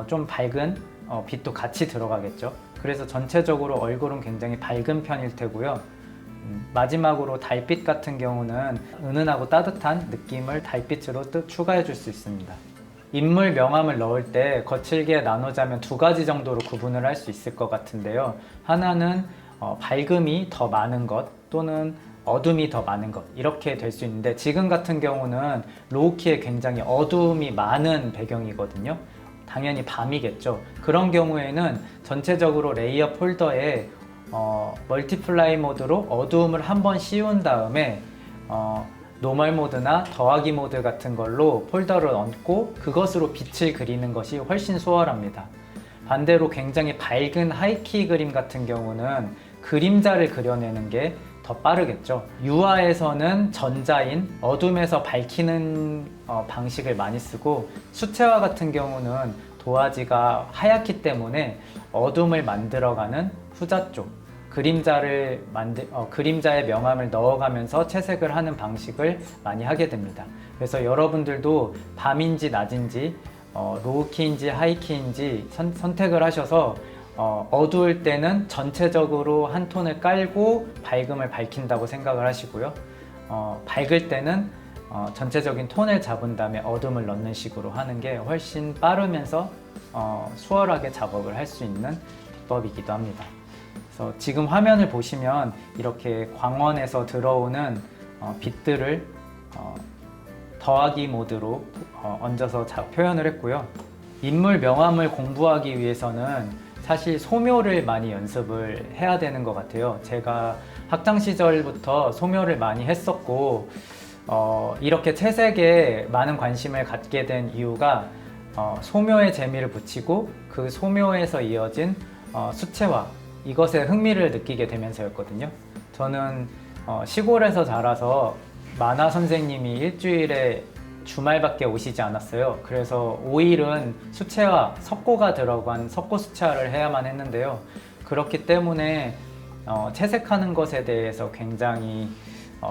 좀 밝은 빛도 같이 들어가겠죠. 그래서 전체적으로 얼굴은 굉장히 밝은 편일 테고요. 마지막으로 달빛 같은 경우는 은은하고 따뜻한 느낌을 달빛으로 추가해 줄 수 있습니다. 인물 명암을 넣을 때 거칠게 나누자면 두 가지 정도로 구분을 할 수 있을 것 같은데요. 하나는 밝음이 더 많은 것 또는 어둠이 더 많은 것 이렇게 될 수 있는데 지금 같은 경우는 로우키에 굉장히 어둠이 많은 배경이거든요. 당연히 밤이겠죠. 그런 경우에는 전체적으로 레이어 폴더에 멀티플라이 모드로 어두움을 한번 씌운 다음에 노멀 모드나 더하기 모드 같은 걸로 폴더를 얹고 그것으로 빛을 그리는 것이 훨씬 수월합니다. 반대로 굉장히 밝은 하이키 그림 같은 경우는 그림자를 그려내는 게 더 빠르겠죠. 유화에서는 전자인 어둠에서 밝히는 방식을 많이 쓰고 수채화 같은 경우는 도화지가 하얗기 때문에 어둠을 만들어가는 후자 쪽 그림자의 명암을 넣어가면서 채색을 하는 방식을 많이 하게 됩니다. 그래서 여러분들도 밤인지 낮인지 로우키인지 하이키인지 선택을 하셔서 어두울 때는 전체적으로 한 톤을 깔고 밝음을 밝힌다고 생각을 하시고요. 밝을 때는 전체적인 톤을 잡은 다음에 어둠을 넣는 식으로 하는 게 훨씬 빠르면서 수월하게 작업을 할 수 있는 비법이기도 합니다. 그래서 지금 화면을 보시면 이렇게 광원에서 들어오는 빛들을 더하기 모드로 얹어서 표현을 했고요. 인물 명암을 공부하기 위해서는 사실 소묘를 많이 연습을 해야 되는 것 같아요. 제가 학창 시절부터 소묘를 많이 했었고 이렇게 채색에 많은 관심을 갖게 된 이유가 소묘의 재미를 붙이고 그 소묘에서 이어진 수채화, 이것에 흥미를 느끼게 되면서였거든요. 저는 시골에서 자라서 만화 선생님이 일주일에 주말밖에 오시지 않았어요. 그래서 5일은 수채화, 석고가 들어간 석고 수채화를 해야만 했는데요. 그렇기 때문에 채색하는 것에 대해서 굉장히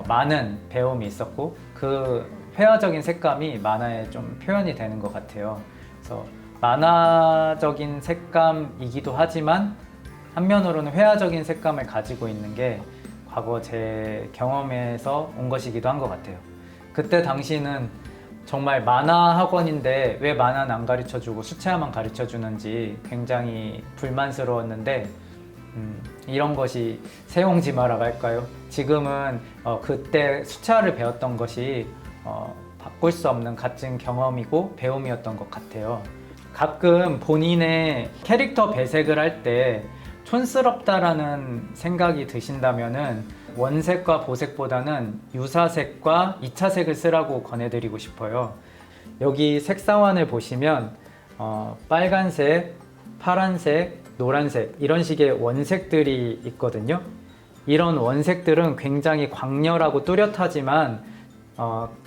많은 배움이 있었고 그 회화적인 색감이 만화에 좀 표현이 되는 것 같아요. 그래서 만화적인 색감이기도 하지만 한면으로는 회화적인 색감을 가지고 있는 게 과거 제 경험에서 온 것이기도 한 것 같아요. 그때 당시는 정말 만화 학원인데 왜 만화는 안 가르쳐주고 수채화만 가르쳐주는지 굉장히 불만스러웠는데 이런 것이 세옹지마라고 할까요? 지금은 그때 수채화를 배웠던 것이 바꿀 수 없는 값진 경험이고 배움이었던 것 같아요. 가끔 본인의 캐릭터 배색을 할 때 촌스럽다라는 생각이 드신다면은 원색과 보색보다는 유사색과 2차색을 쓰라고 권해드리고 싶어요. 여기 색상환을 보시면 빨간색, 파란색, 노란색 이런 식의 원색들이 있거든요. 이런 원색들은 굉장히 광렬하고 뚜렷하지만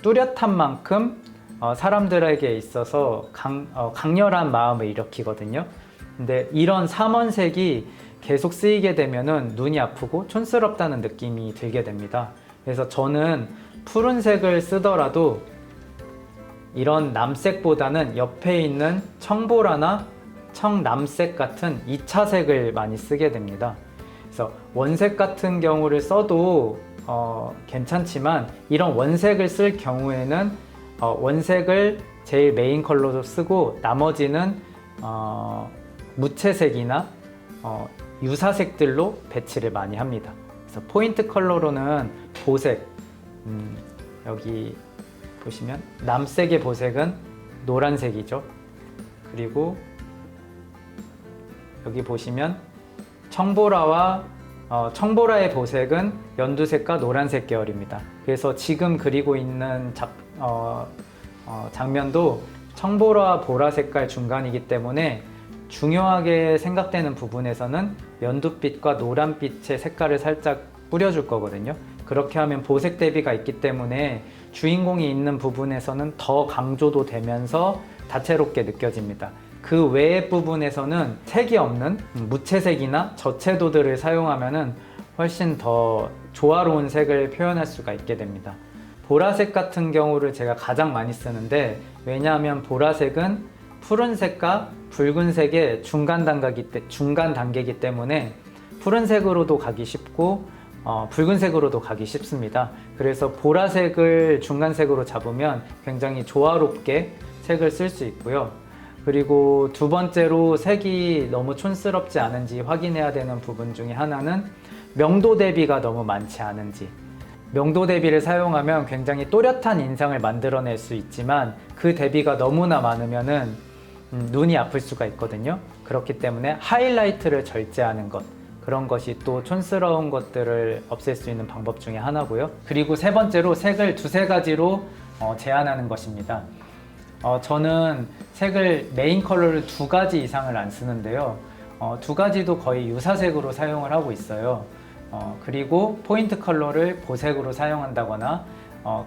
뚜렷한 만큼 사람들에게 있어서 강렬한 마음을 일으키거든요. 근데 이런 삼원색이 계속 쓰이게 되면은 눈이 아프고 촌스럽다는 느낌이 들게 됩니다. 그래서 저는 푸른색을 쓰더라도 이런 남색보다는 옆에 있는 청보라나 청남색 같은 2차색을 많이 쓰게 됩니다. 그래서 원색 같은 경우를 써도 괜찮지만 이런 원색을 쓸 경우에는 원색을 제일 메인 컬러로 쓰고 나머지는 무채색이나 유사색들로 배치를 많이 합니다. 그래서 포인트 컬러로는 보색, 여기 보시면 남색의 보색은 노란색이죠. 그리고 여기 보시면 청보라와 청보라의 보색은 연두색과 노란색 계열입니다. 그래서 지금 그리고 있는 장면도 청보라와 보라 색깔 중간이기 때문에 중요하게 생각되는 부분에서는 연두빛과 노란빛의 색깔을 살짝 뿌려줄 거거든요. 그렇게 하면 보색 대비가 있기 때문에 주인공이 있는 부분에서는 더 강조도 되면서 다채롭게 느껴집니다. 그 외의 부분에서는 색이 없는 무채색이나 저채도들을 사용하면 훨씬 더 조화로운 색을 표현할 수가 있게 됩니다. 보라색 같은 경우를 제가 가장 많이 쓰는데 왜냐하면 보라색은 푸른색과 붉은색의 중간 단계이기 때문에 푸른색으로도 가기 쉽고 붉은색으로도 가기 쉽습니다. 그래서 보라색을 중간색으로 잡으면 굉장히 조화롭게 색을 쓸 수 있고요. 그리고 두 번째로 색이 너무 촌스럽지 않은지 확인해야 되는 부분 중에 하나는 명도 대비가 너무 많지 않은지. 명도 대비를 사용하면 굉장히 또렷한 인상을 만들어낼 수 있지만 그 대비가 너무나 많으면은 눈이 아플 수가 있거든요. 그렇기 때문에 하이라이트를 절제하는 것, 그런 것이 또 촌스러운 것들을 없앨 수 있는 방법 중에 하나고요. 그리고 세 번째로 색을 두세 가지로 제한하는 것입니다. 저는 색을 메인 컬러를 2가지 이상을 안 쓰는데요. 2가지도 거의 유사색으로 사용을 하고 있어요. 그리고 포인트 컬러를 보색으로 사용한다거나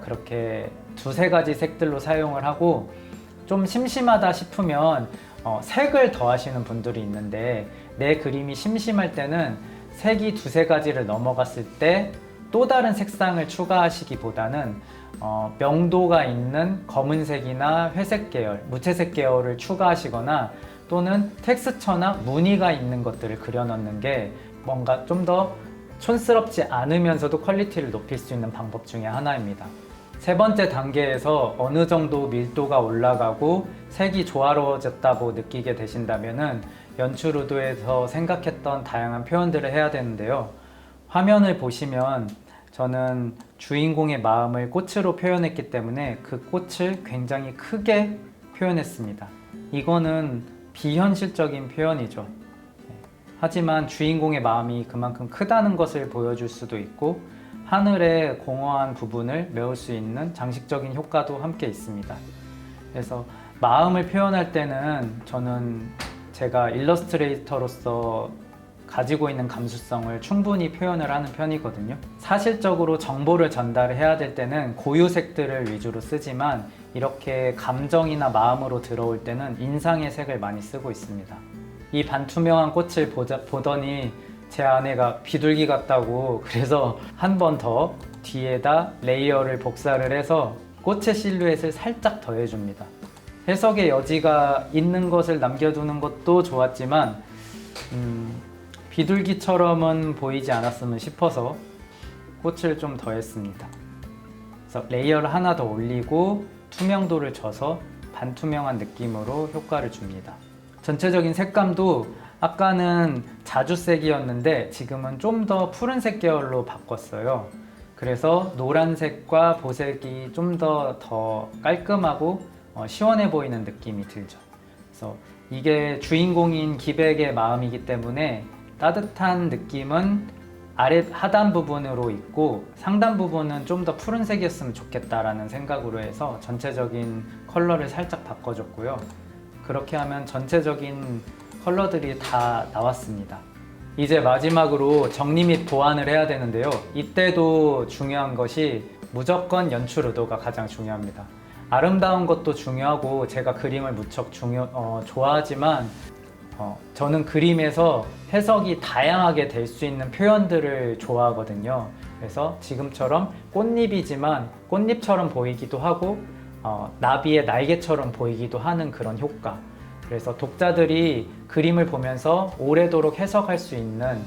그렇게 2~3가지 색들로 사용을 하고 좀 심심하다 싶으면 색을 더하시는 분들이 있는데 내 그림이 심심할 때는 색이 2~3가지를 넘어갔을 때 또 다른 색상을 추가하시기보다는 명도가 있는 검은색이나 회색 계열, 무채색 계열을 추가하시거나 또는 텍스처나 무늬가 있는 것들을 그려넣는 게 뭔가 좀 더 촌스럽지 않으면서도 퀄리티를 높일 수 있는 방법 중에 하나입니다. 세 번째 단계에서 어느 정도 밀도가 올라가고 색이 조화로워졌다고 느끼게 되신다면은 연출 의도에서 생각했던 다양한 표현들을 해야 되는데요. 화면을 보시면 저는 주인공의 마음을 꽃으로 표현했기 때문에 그 꽃을 굉장히 크게 표현했습니다. 이거는 비현실적인 표현이죠. 하지만 주인공의 마음이 그만큼 크다는 것을 보여줄 수도 있고 하늘의 공허한 부분을 메울 수 있는 장식적인 효과도 함께 있습니다. 그래서 마음을 표현할 때는 저는 제가 일러스트레이터로서 가지고 있는 감수성을 충분히 표현을 하는 편이거든요. 사실적으로 정보를 전달해야 될 때는 고유색들을 위주로 쓰지만 이렇게 감정이나 마음으로 들어올 때는 인상의 색을 많이 쓰고 있습니다. 이 반투명한 꽃을 보더니 제 아내가 비둘기 같다고, 그래서 한 번 더 뒤에다 레이어를 복사를 해서 꽃의 실루엣을 살짝 더해줍니다. 해석의 여지가 있는 것을 남겨두는 것도 좋았지만 비둘기처럼은 보이지 않았으면 싶어서 꽃을 좀 더했습니다. 그래서 레이어를 하나 더 올리고 투명도를 줘서 반투명한 느낌으로 효과를 줍니다. 전체적인 색감도 아까는 자주색이었는데 지금은 좀 더 푸른색 계열로 바꿨어요. 그래서 노란색과 보색이 좀 더 깔끔하고 시원해 보이는 느낌이 들죠. 그래서 이게 주인공인 기백의 마음이기 때문에 따뜻한 느낌은 아래 하단 부분으로 있고 상단 부분은 좀 더 푸른색이었으면 좋겠다라는 생각으로 해서 전체적인 컬러를 살짝 바꿔줬고요. 그렇게 하면 전체적인 컬러들이 다 나왔습니다. 이제 마지막으로 정리 및 보완을 해야 되는데요. 이때도 중요한 것이 무조건 연출 의도가 가장 중요합니다. 아름다운 것도 중요하고 제가 그림을 무척 좋아하지만 저는 그림에서 해석이 다양하게 될 수 있는 표현들을 좋아하거든요. 그래서 지금처럼 꽃잎이지만 꽃잎처럼 보이기도 하고 나비의 날개처럼 보이기도 하는 그런 효과. 그래서 독자들이 그림을 보면서 오래도록 해석할 수 있는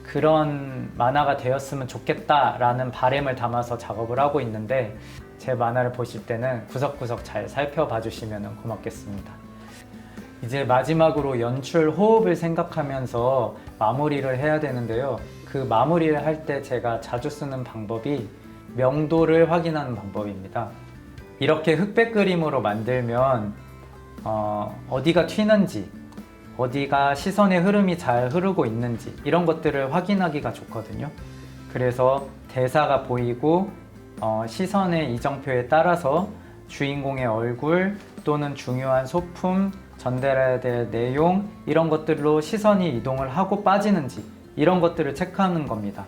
그런 만화가 되었으면 좋겠다라는 바람을 담아서 작업을 하고 있는데 제 만화를 보실 때는 구석구석 잘 살펴봐 주시면 고맙겠습니다. 이제 마지막으로 연출 호흡을 생각하면서 마무리를 해야 되는데요. 그 마무리를 할 때 제가 자주 쓰는 방법이 명도를 확인하는 방법입니다. 이렇게 흑백 그림으로 만들면 어디가 튀는지, 어디가 시선의 흐름이 잘 흐르고 있는지 이런 것들을 확인하기가 좋거든요. 그래서 대사가 보이고 시선의 이정표에 따라서 주인공의 얼굴 또는 중요한 소품, 전달해야 될 내용 이런 것들로 시선이 이동을 하고 빠지는지 이런 것들을 체크하는 겁니다.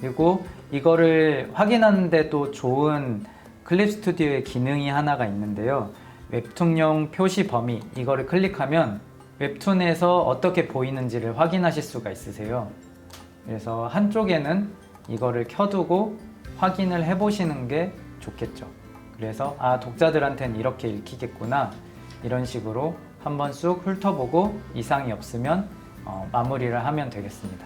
그리고 이거를 확인하는데 또 좋은 클립 스튜디오의 기능이 하나가 있는데요. 웹툰용 표시 범위 이거를 클릭하면 웹툰에서 어떻게 보이는지를 확인하실 수가 있으세요. 그래서 한쪽에는 이거를 켜두고 확인을 해보시는 게 좋겠죠. 그래서 독자들한테는 이렇게 읽히겠구나 이런 식으로 한번 쑥 훑어보고 이상이 없으면 마무리를 하면 되겠습니다.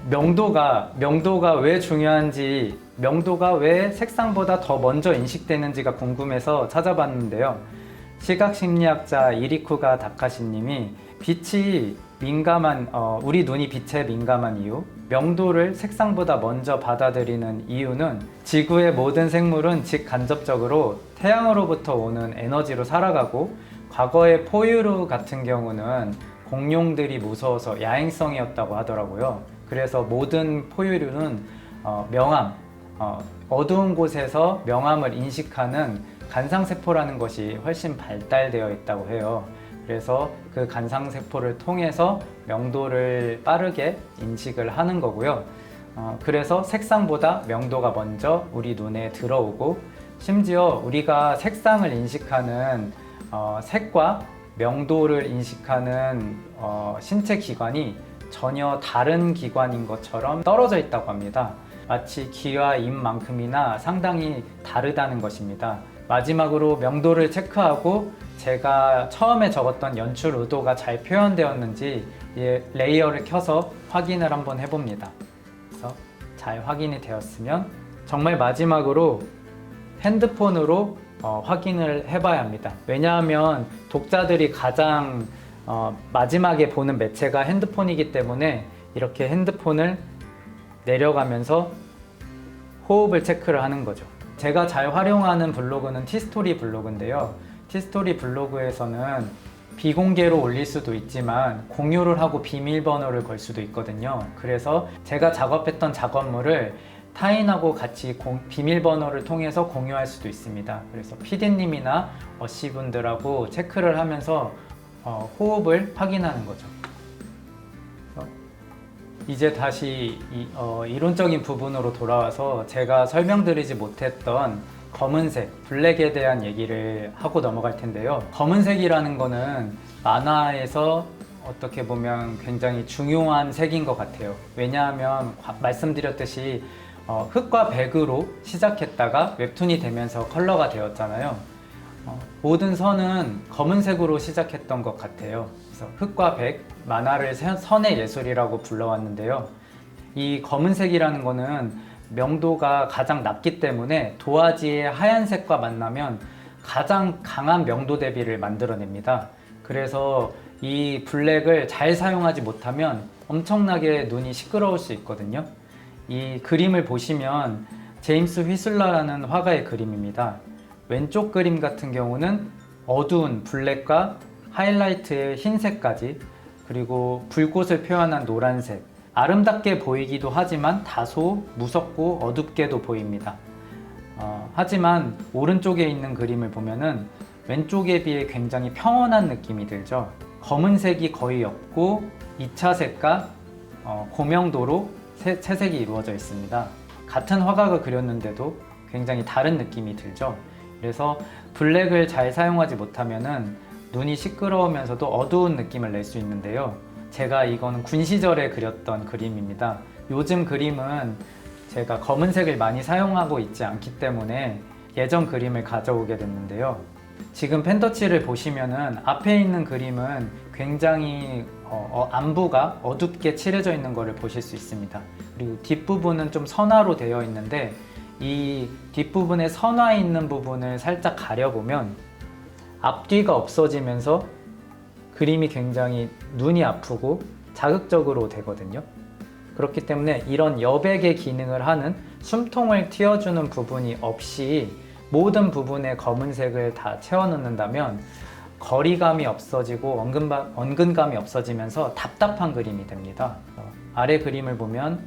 명도가 왜 중요한지, 명도가 왜 색상보다 더 먼저 인식되는지가 궁금해서 찾아봤는데요. 시각심리학자 이리쿠가 다카시 님이 빛이 우리 눈이 빛에 민감한 이유, 명도를 색상보다 먼저 받아들이는 이유는 지구의 모든 생물은 직간접적으로 태양으로부터 오는 에너지로 살아가고 과거의 포유류 같은 경우는 공룡들이 무서워서 야행성이었다고 하더라고요. 그래서 모든 포유류는 어두운 곳에서 명암을 인식하는 간상세포라는 것이 훨씬 발달되어 있다고 해요. 그래서 그 간상세포를 통해서 명도를 빠르게 인식을 하는 거고요. 그래서 색상보다 명도가 먼저 우리 눈에 들어오고, 심지어 우리가 색상을 인식하는 색과 명도를 인식하는 신체 기관이 전혀 다른 기관인 것처럼 떨어져 있다고 합니다. 마치 귀와 입만큼이나 상당히 다르다는 것입니다. 마지막으로 명도를 체크하고 제가 처음에 적었던 연출 의도가 잘 표현되었는지 레이어를 켜서 확인을 한번 해봅니다. 그래서 잘 확인이 되었으면 정말 마지막으로 핸드폰으로 확인을 해봐야 합니다. 왜냐하면 독자들이 가장 마지막에 보는 매체가 핸드폰이기 때문에 이렇게 핸드폰을 내려가면서 호흡을 체크를 하는 거죠. 제가 잘 활용하는 블로그는 티스토리 블로그인데요. 티스토리 블로그에서는 비공개로 올릴 수도 있지만 공유를 하고 비밀번호를 걸 수도 있거든요. 그래서 제가 작업했던 작업물을 타인하고 같이 비밀번호를 통해서 공유할 수도 있습니다. 그래서 PD님이나 어시분들하고 체크를 하면서 호흡을 확인하는 거죠. 이제 다시 이론적인 부분으로 돌아와서 제가 설명드리지 못했던 검은색, 블랙에 대한 얘기를 하고 넘어갈 텐데요. 검은색이라는 거는 만화에서 어떻게 보면 굉장히 중요한 색인 것 같아요. 왜냐하면 말씀드렸듯이 흑과 백으로 시작했다가 웹툰이 되면서 컬러가 되었잖아요. 모든 선은 검은색으로 시작했던 것 같아요. 그래서 흑과 백, 만화를 선의 예술이라고 불러왔는데요. 이 검은색이라는 거는 명도가 가장 낮기 때문에 도화지의 하얀색과 만나면 가장 강한 명도 대비를 만들어냅니다. 그래서 이 블랙을 잘 사용하지 못하면 엄청나게 눈이 시끄러울 수 있거든요. 이 그림을 보시면 제임스 휘슬러라는 화가의 그림입니다. 왼쪽 그림 같은 경우는 어두운 블랙과 하이라이트의 흰색까지, 그리고 불꽃을 표현한 노란색, 아름답게 보이기도 하지만 다소 무섭고 어둡게도 보입니다. 하지만 오른쪽에 있는 그림을 보면은 왼쪽에 비해 굉장히 평온한 느낌이 들죠. 검은색이 거의 없고 2차색과 고명도로 채색이 이루어져 있습니다. 같은 화가가 그렸는데도 굉장히 다른 느낌이 들죠. 그래서 블랙을 잘 사용하지 못하면은 눈이 시끄러우면서도 어두운 느낌을 낼 수 있는데요. 제가 이거는 군 시절에 그렸던 그림입니다. 요즘 그림은 제가 검은색을 많이 사용하고 있지 않기 때문에 예전 그림을 가져오게 됐는데요. 지금 펜터치를 보시면은 앞에 있는 그림은 굉장히 안부가 어둡게 칠해져 있는 것을 보실 수 있습니다. 그리고 뒷부분은 좀 선화로 되어 있는데 이 뒷부분에 선화 있는 부분을 살짝 가려보면 앞뒤가 없어지면서 그림이 굉장히 눈이 아프고 자극적으로 되거든요. 그렇기 때문에 이런 여백의 기능을 하는 숨통을 틔워주는 부분이 없이 모든 부분에 검은색을 다 채워넣는다면 거리감이 없어지고 언근감이 없어지면서 답답한 그림이 됩니다. 아래 그림을 보면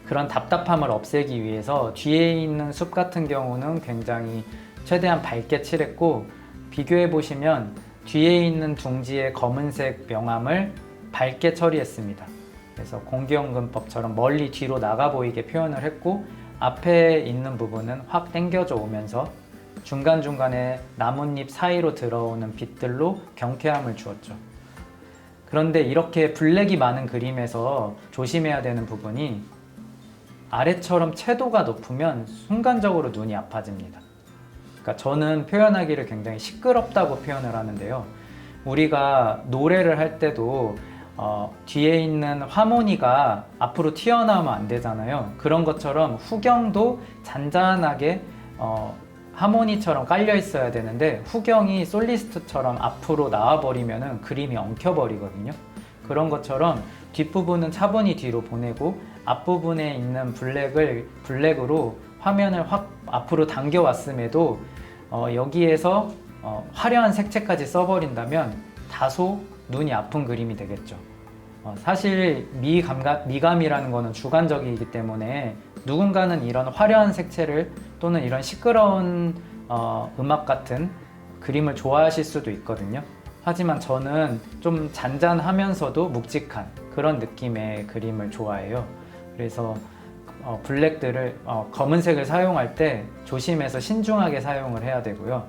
그런 답답함을 없애기 위해서 뒤에 있는 숲 같은 경우는 굉장히 최대한 밝게 칠했고, 비교해 보시면 뒤에 있는 둥지의 검은색 명암을 밝게 처리했습니다. 그래서 공기연근법처럼 멀리 뒤로 나가 보이게 표현을 했고, 앞에 있는 부분은 확 당겨져 오면서 중간중간에 나뭇잎 사이로 들어오는 빛들로 경쾌함을 주었죠. 그런데 이렇게 블랙이 많은 그림에서 조심해야 되는 부분이 아래처럼 채도가 높으면 순간적으로 눈이 아파집니다. 그러니까 저는 표현하기를 굉장히 시끄럽다고 표현을 하는데요. 우리가 노래를 할 때도 뒤에 있는 하모니가 앞으로 튀어나오면 안 되잖아요. 그런 것처럼 후경도 잔잔하게 하모니처럼 깔려 있어야 되는데 후경이 솔리스트처럼 앞으로 나와버리면 그림이 엉켜버리거든요. 그런 것처럼 뒷부분은 차분히 뒤로 보내고 앞부분에 있는 블랙으로 화면을 확 앞으로 당겨왔음에도 여기에서 화려한 색채까지 써버린다면 다소 눈이 아픈 그림이 되겠죠. 사실 미감이라는 거는 주관적이기 때문에 누군가는 이런 화려한 색채를 또는 이런 시끄러운 음악 같은 그림을 좋아하실 수도 있거든요. 하지만 저는 좀 잔잔하면서도 묵직한 그런 느낌의 그림을 좋아해요. 그래서 블랙들을 검은색을 사용할 때 조심해서 신중하게 사용을 해야 되고요.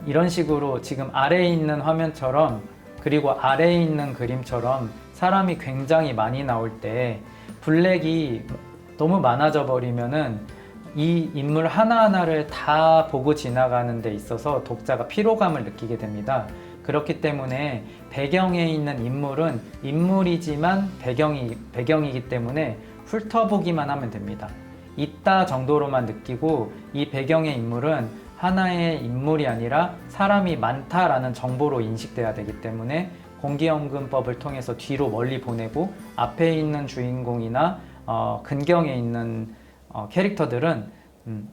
이런 식으로 지금 아래에 있는 화면처럼, 그리고 아래에 있는 그림처럼 사람이 굉장히 많이 나올 때 블랙이 너무 많아져 버리면은 이 인물 하나하나를 다 보고 지나가는 데 있어서 독자가 피로감을 느끼게 됩니다. 그렇기 때문에 배경에 있는 인물은 인물이지만 배경이기 때문에 훑어보기만 하면 됩니다. 있다 정도로만 느끼고 이 배경의 인물은 하나의 인물이 아니라 사람이 많다라는 정보로 인식돼야 되기 때문에 공기연금법을 통해서 뒤로 멀리 보내고 앞에 있는 주인공이나 근경에 있는 캐릭터들은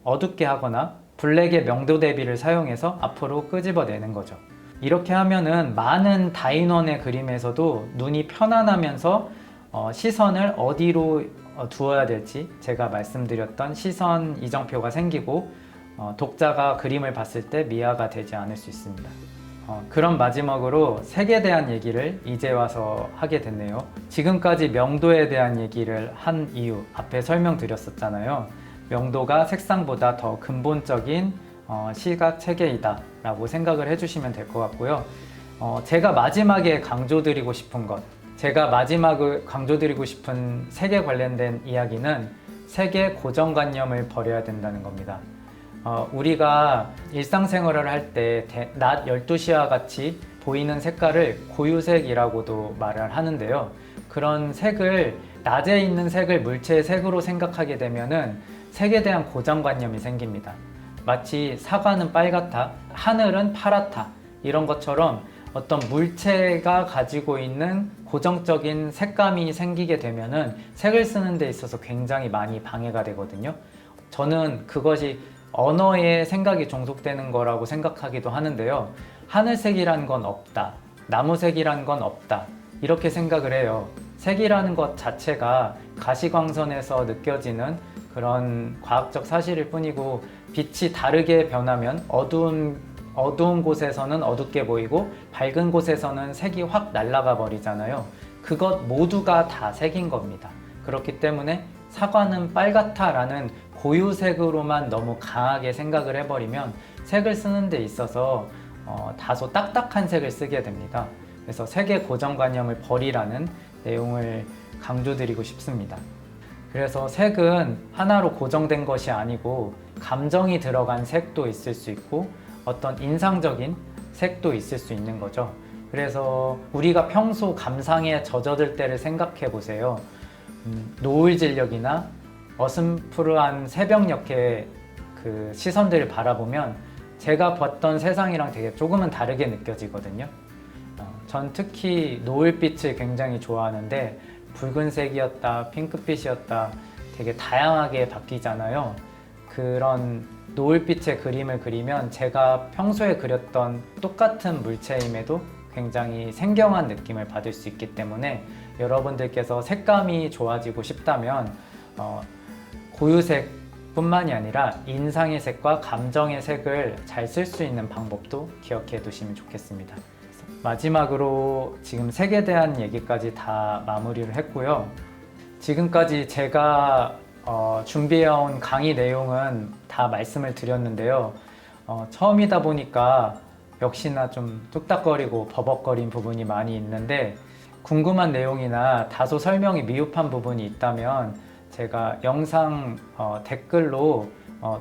어둡게 하거나 블랙의 명도 대비를 사용해서 앞으로 끄집어내는 거죠. 이렇게 하면은 많은 다인원의 그림에서도 눈이 편안하면서 시선을 어디로 두어야 될지 제가 말씀드렸던 시선 이정표가 생기고 독자가 그림을 봤을 때 미아가 되지 않을 수 있습니다. 그럼 마지막으로 색에 대한 얘기를 이제 와서 하게 됐네요. 지금까지 명도에 대한 얘기를 한 이유 앞에 설명드렸었잖아요. 명도가 색상보다 더 근본적인 시각 체계이다 라고 생각을 해주시면 될 것 같고요. 제가 마지막에 강조드리고 싶은 것, 제가 마지막을 강조드리고 싶은 색에 관련된 이야기는 색의 고정관념을 버려야 된다는 겁니다. 우리가 일상생활을 할 때 낮 12시와 같이 보이는 색깔을 고유색이라고도 말을 하는데요. 그런 색을, 낮에 있는 색을 물체의 색으로 생각하게 되면은 색에 대한 고정관념이 생깁니다. 마치 사과는 빨갛다, 하늘은 파랗다 이런 것처럼 어떤 물체가 가지고 있는 고정적인 색감이 생기게 되면은 색을 쓰는 데 있어서 굉장히 많이 방해가 되거든요. 저는 그것이 언어의 생각이 종속되는 거라고 생각하기도 하는데요. 하늘색이란 건 없다, 나무색이란 건 없다 이렇게 생각을 해요. 색이라는 것 자체가 가시광선에서 느껴지는 그런 과학적 사실일 뿐이고, 빛이 다르게 변하면 어두운 곳에서는 어둡게 보이고 밝은 곳에서는 색이 확 날아가 버리잖아요. 그것 모두가 다 색인 겁니다. 그렇기 때문에 사과는 빨갛다 라는 고유색으로만 너무 강하게 생각을 해버리면 색을 쓰는 데 있어서 다소 딱딱한 색을 쓰게 됩니다. 그래서 색의 고정관념을 버리라는 내용을 강조드리고 싶습니다. 그래서 색은 하나로 고정된 것이 아니고 감정이 들어간 색도 있을 수 있고 어떤 인상적인 색도 있을 수 있는 거죠. 그래서 우리가 평소 감상에 젖어들 때를 생각해 보세요. 노을 진력이나 어슴푸르한 새벽녘의 그 시선들을 바라보면 제가 봤던 세상이랑 되게 조금은 다르게 느껴지거든요. 전 특히 노을빛을 굉장히 좋아하는데 붉은색이었다, 핑크빛이었다 되게 다양하게 바뀌잖아요. 그런 노을빛의 그림을 그리면 제가 평소에 그렸던 똑같은 물체임에도 굉장히 생경한 느낌을 받을 수 있기 때문에 여러분들께서 색감이 좋아지고 싶다면 고유색 뿐만이 아니라 인상의 색과 감정의 색을 잘 쓸 수 있는 방법도 기억해 두시면 좋겠습니다. 마지막으로 지금 색에 대한 얘기까지 다 마무리를 했고요. 지금까지 제가 준비해온 강의 내용은 다 말씀을 드렸는데요. 처음이다 보니까 역시나 좀 뚝딱거리고 버벅거린 부분이 많이 있는데, 궁금한 내용이나 다소 설명이 미흡한 부분이 있다면 제가 영상 댓글로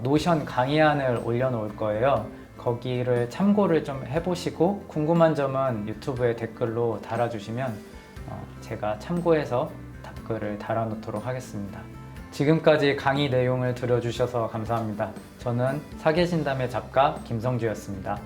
노션 강의안을 올려놓을 거예요. 거기를 참고를 좀 해보시고 궁금한 점은 유튜브에 댓글로 달아주시면 제가 참고해서 답글을 달아놓도록 하겠습니다. 지금까지 강의 내용을 들어주셔서 감사합니다. 저는 사계신담의 작가 김성주였습니다.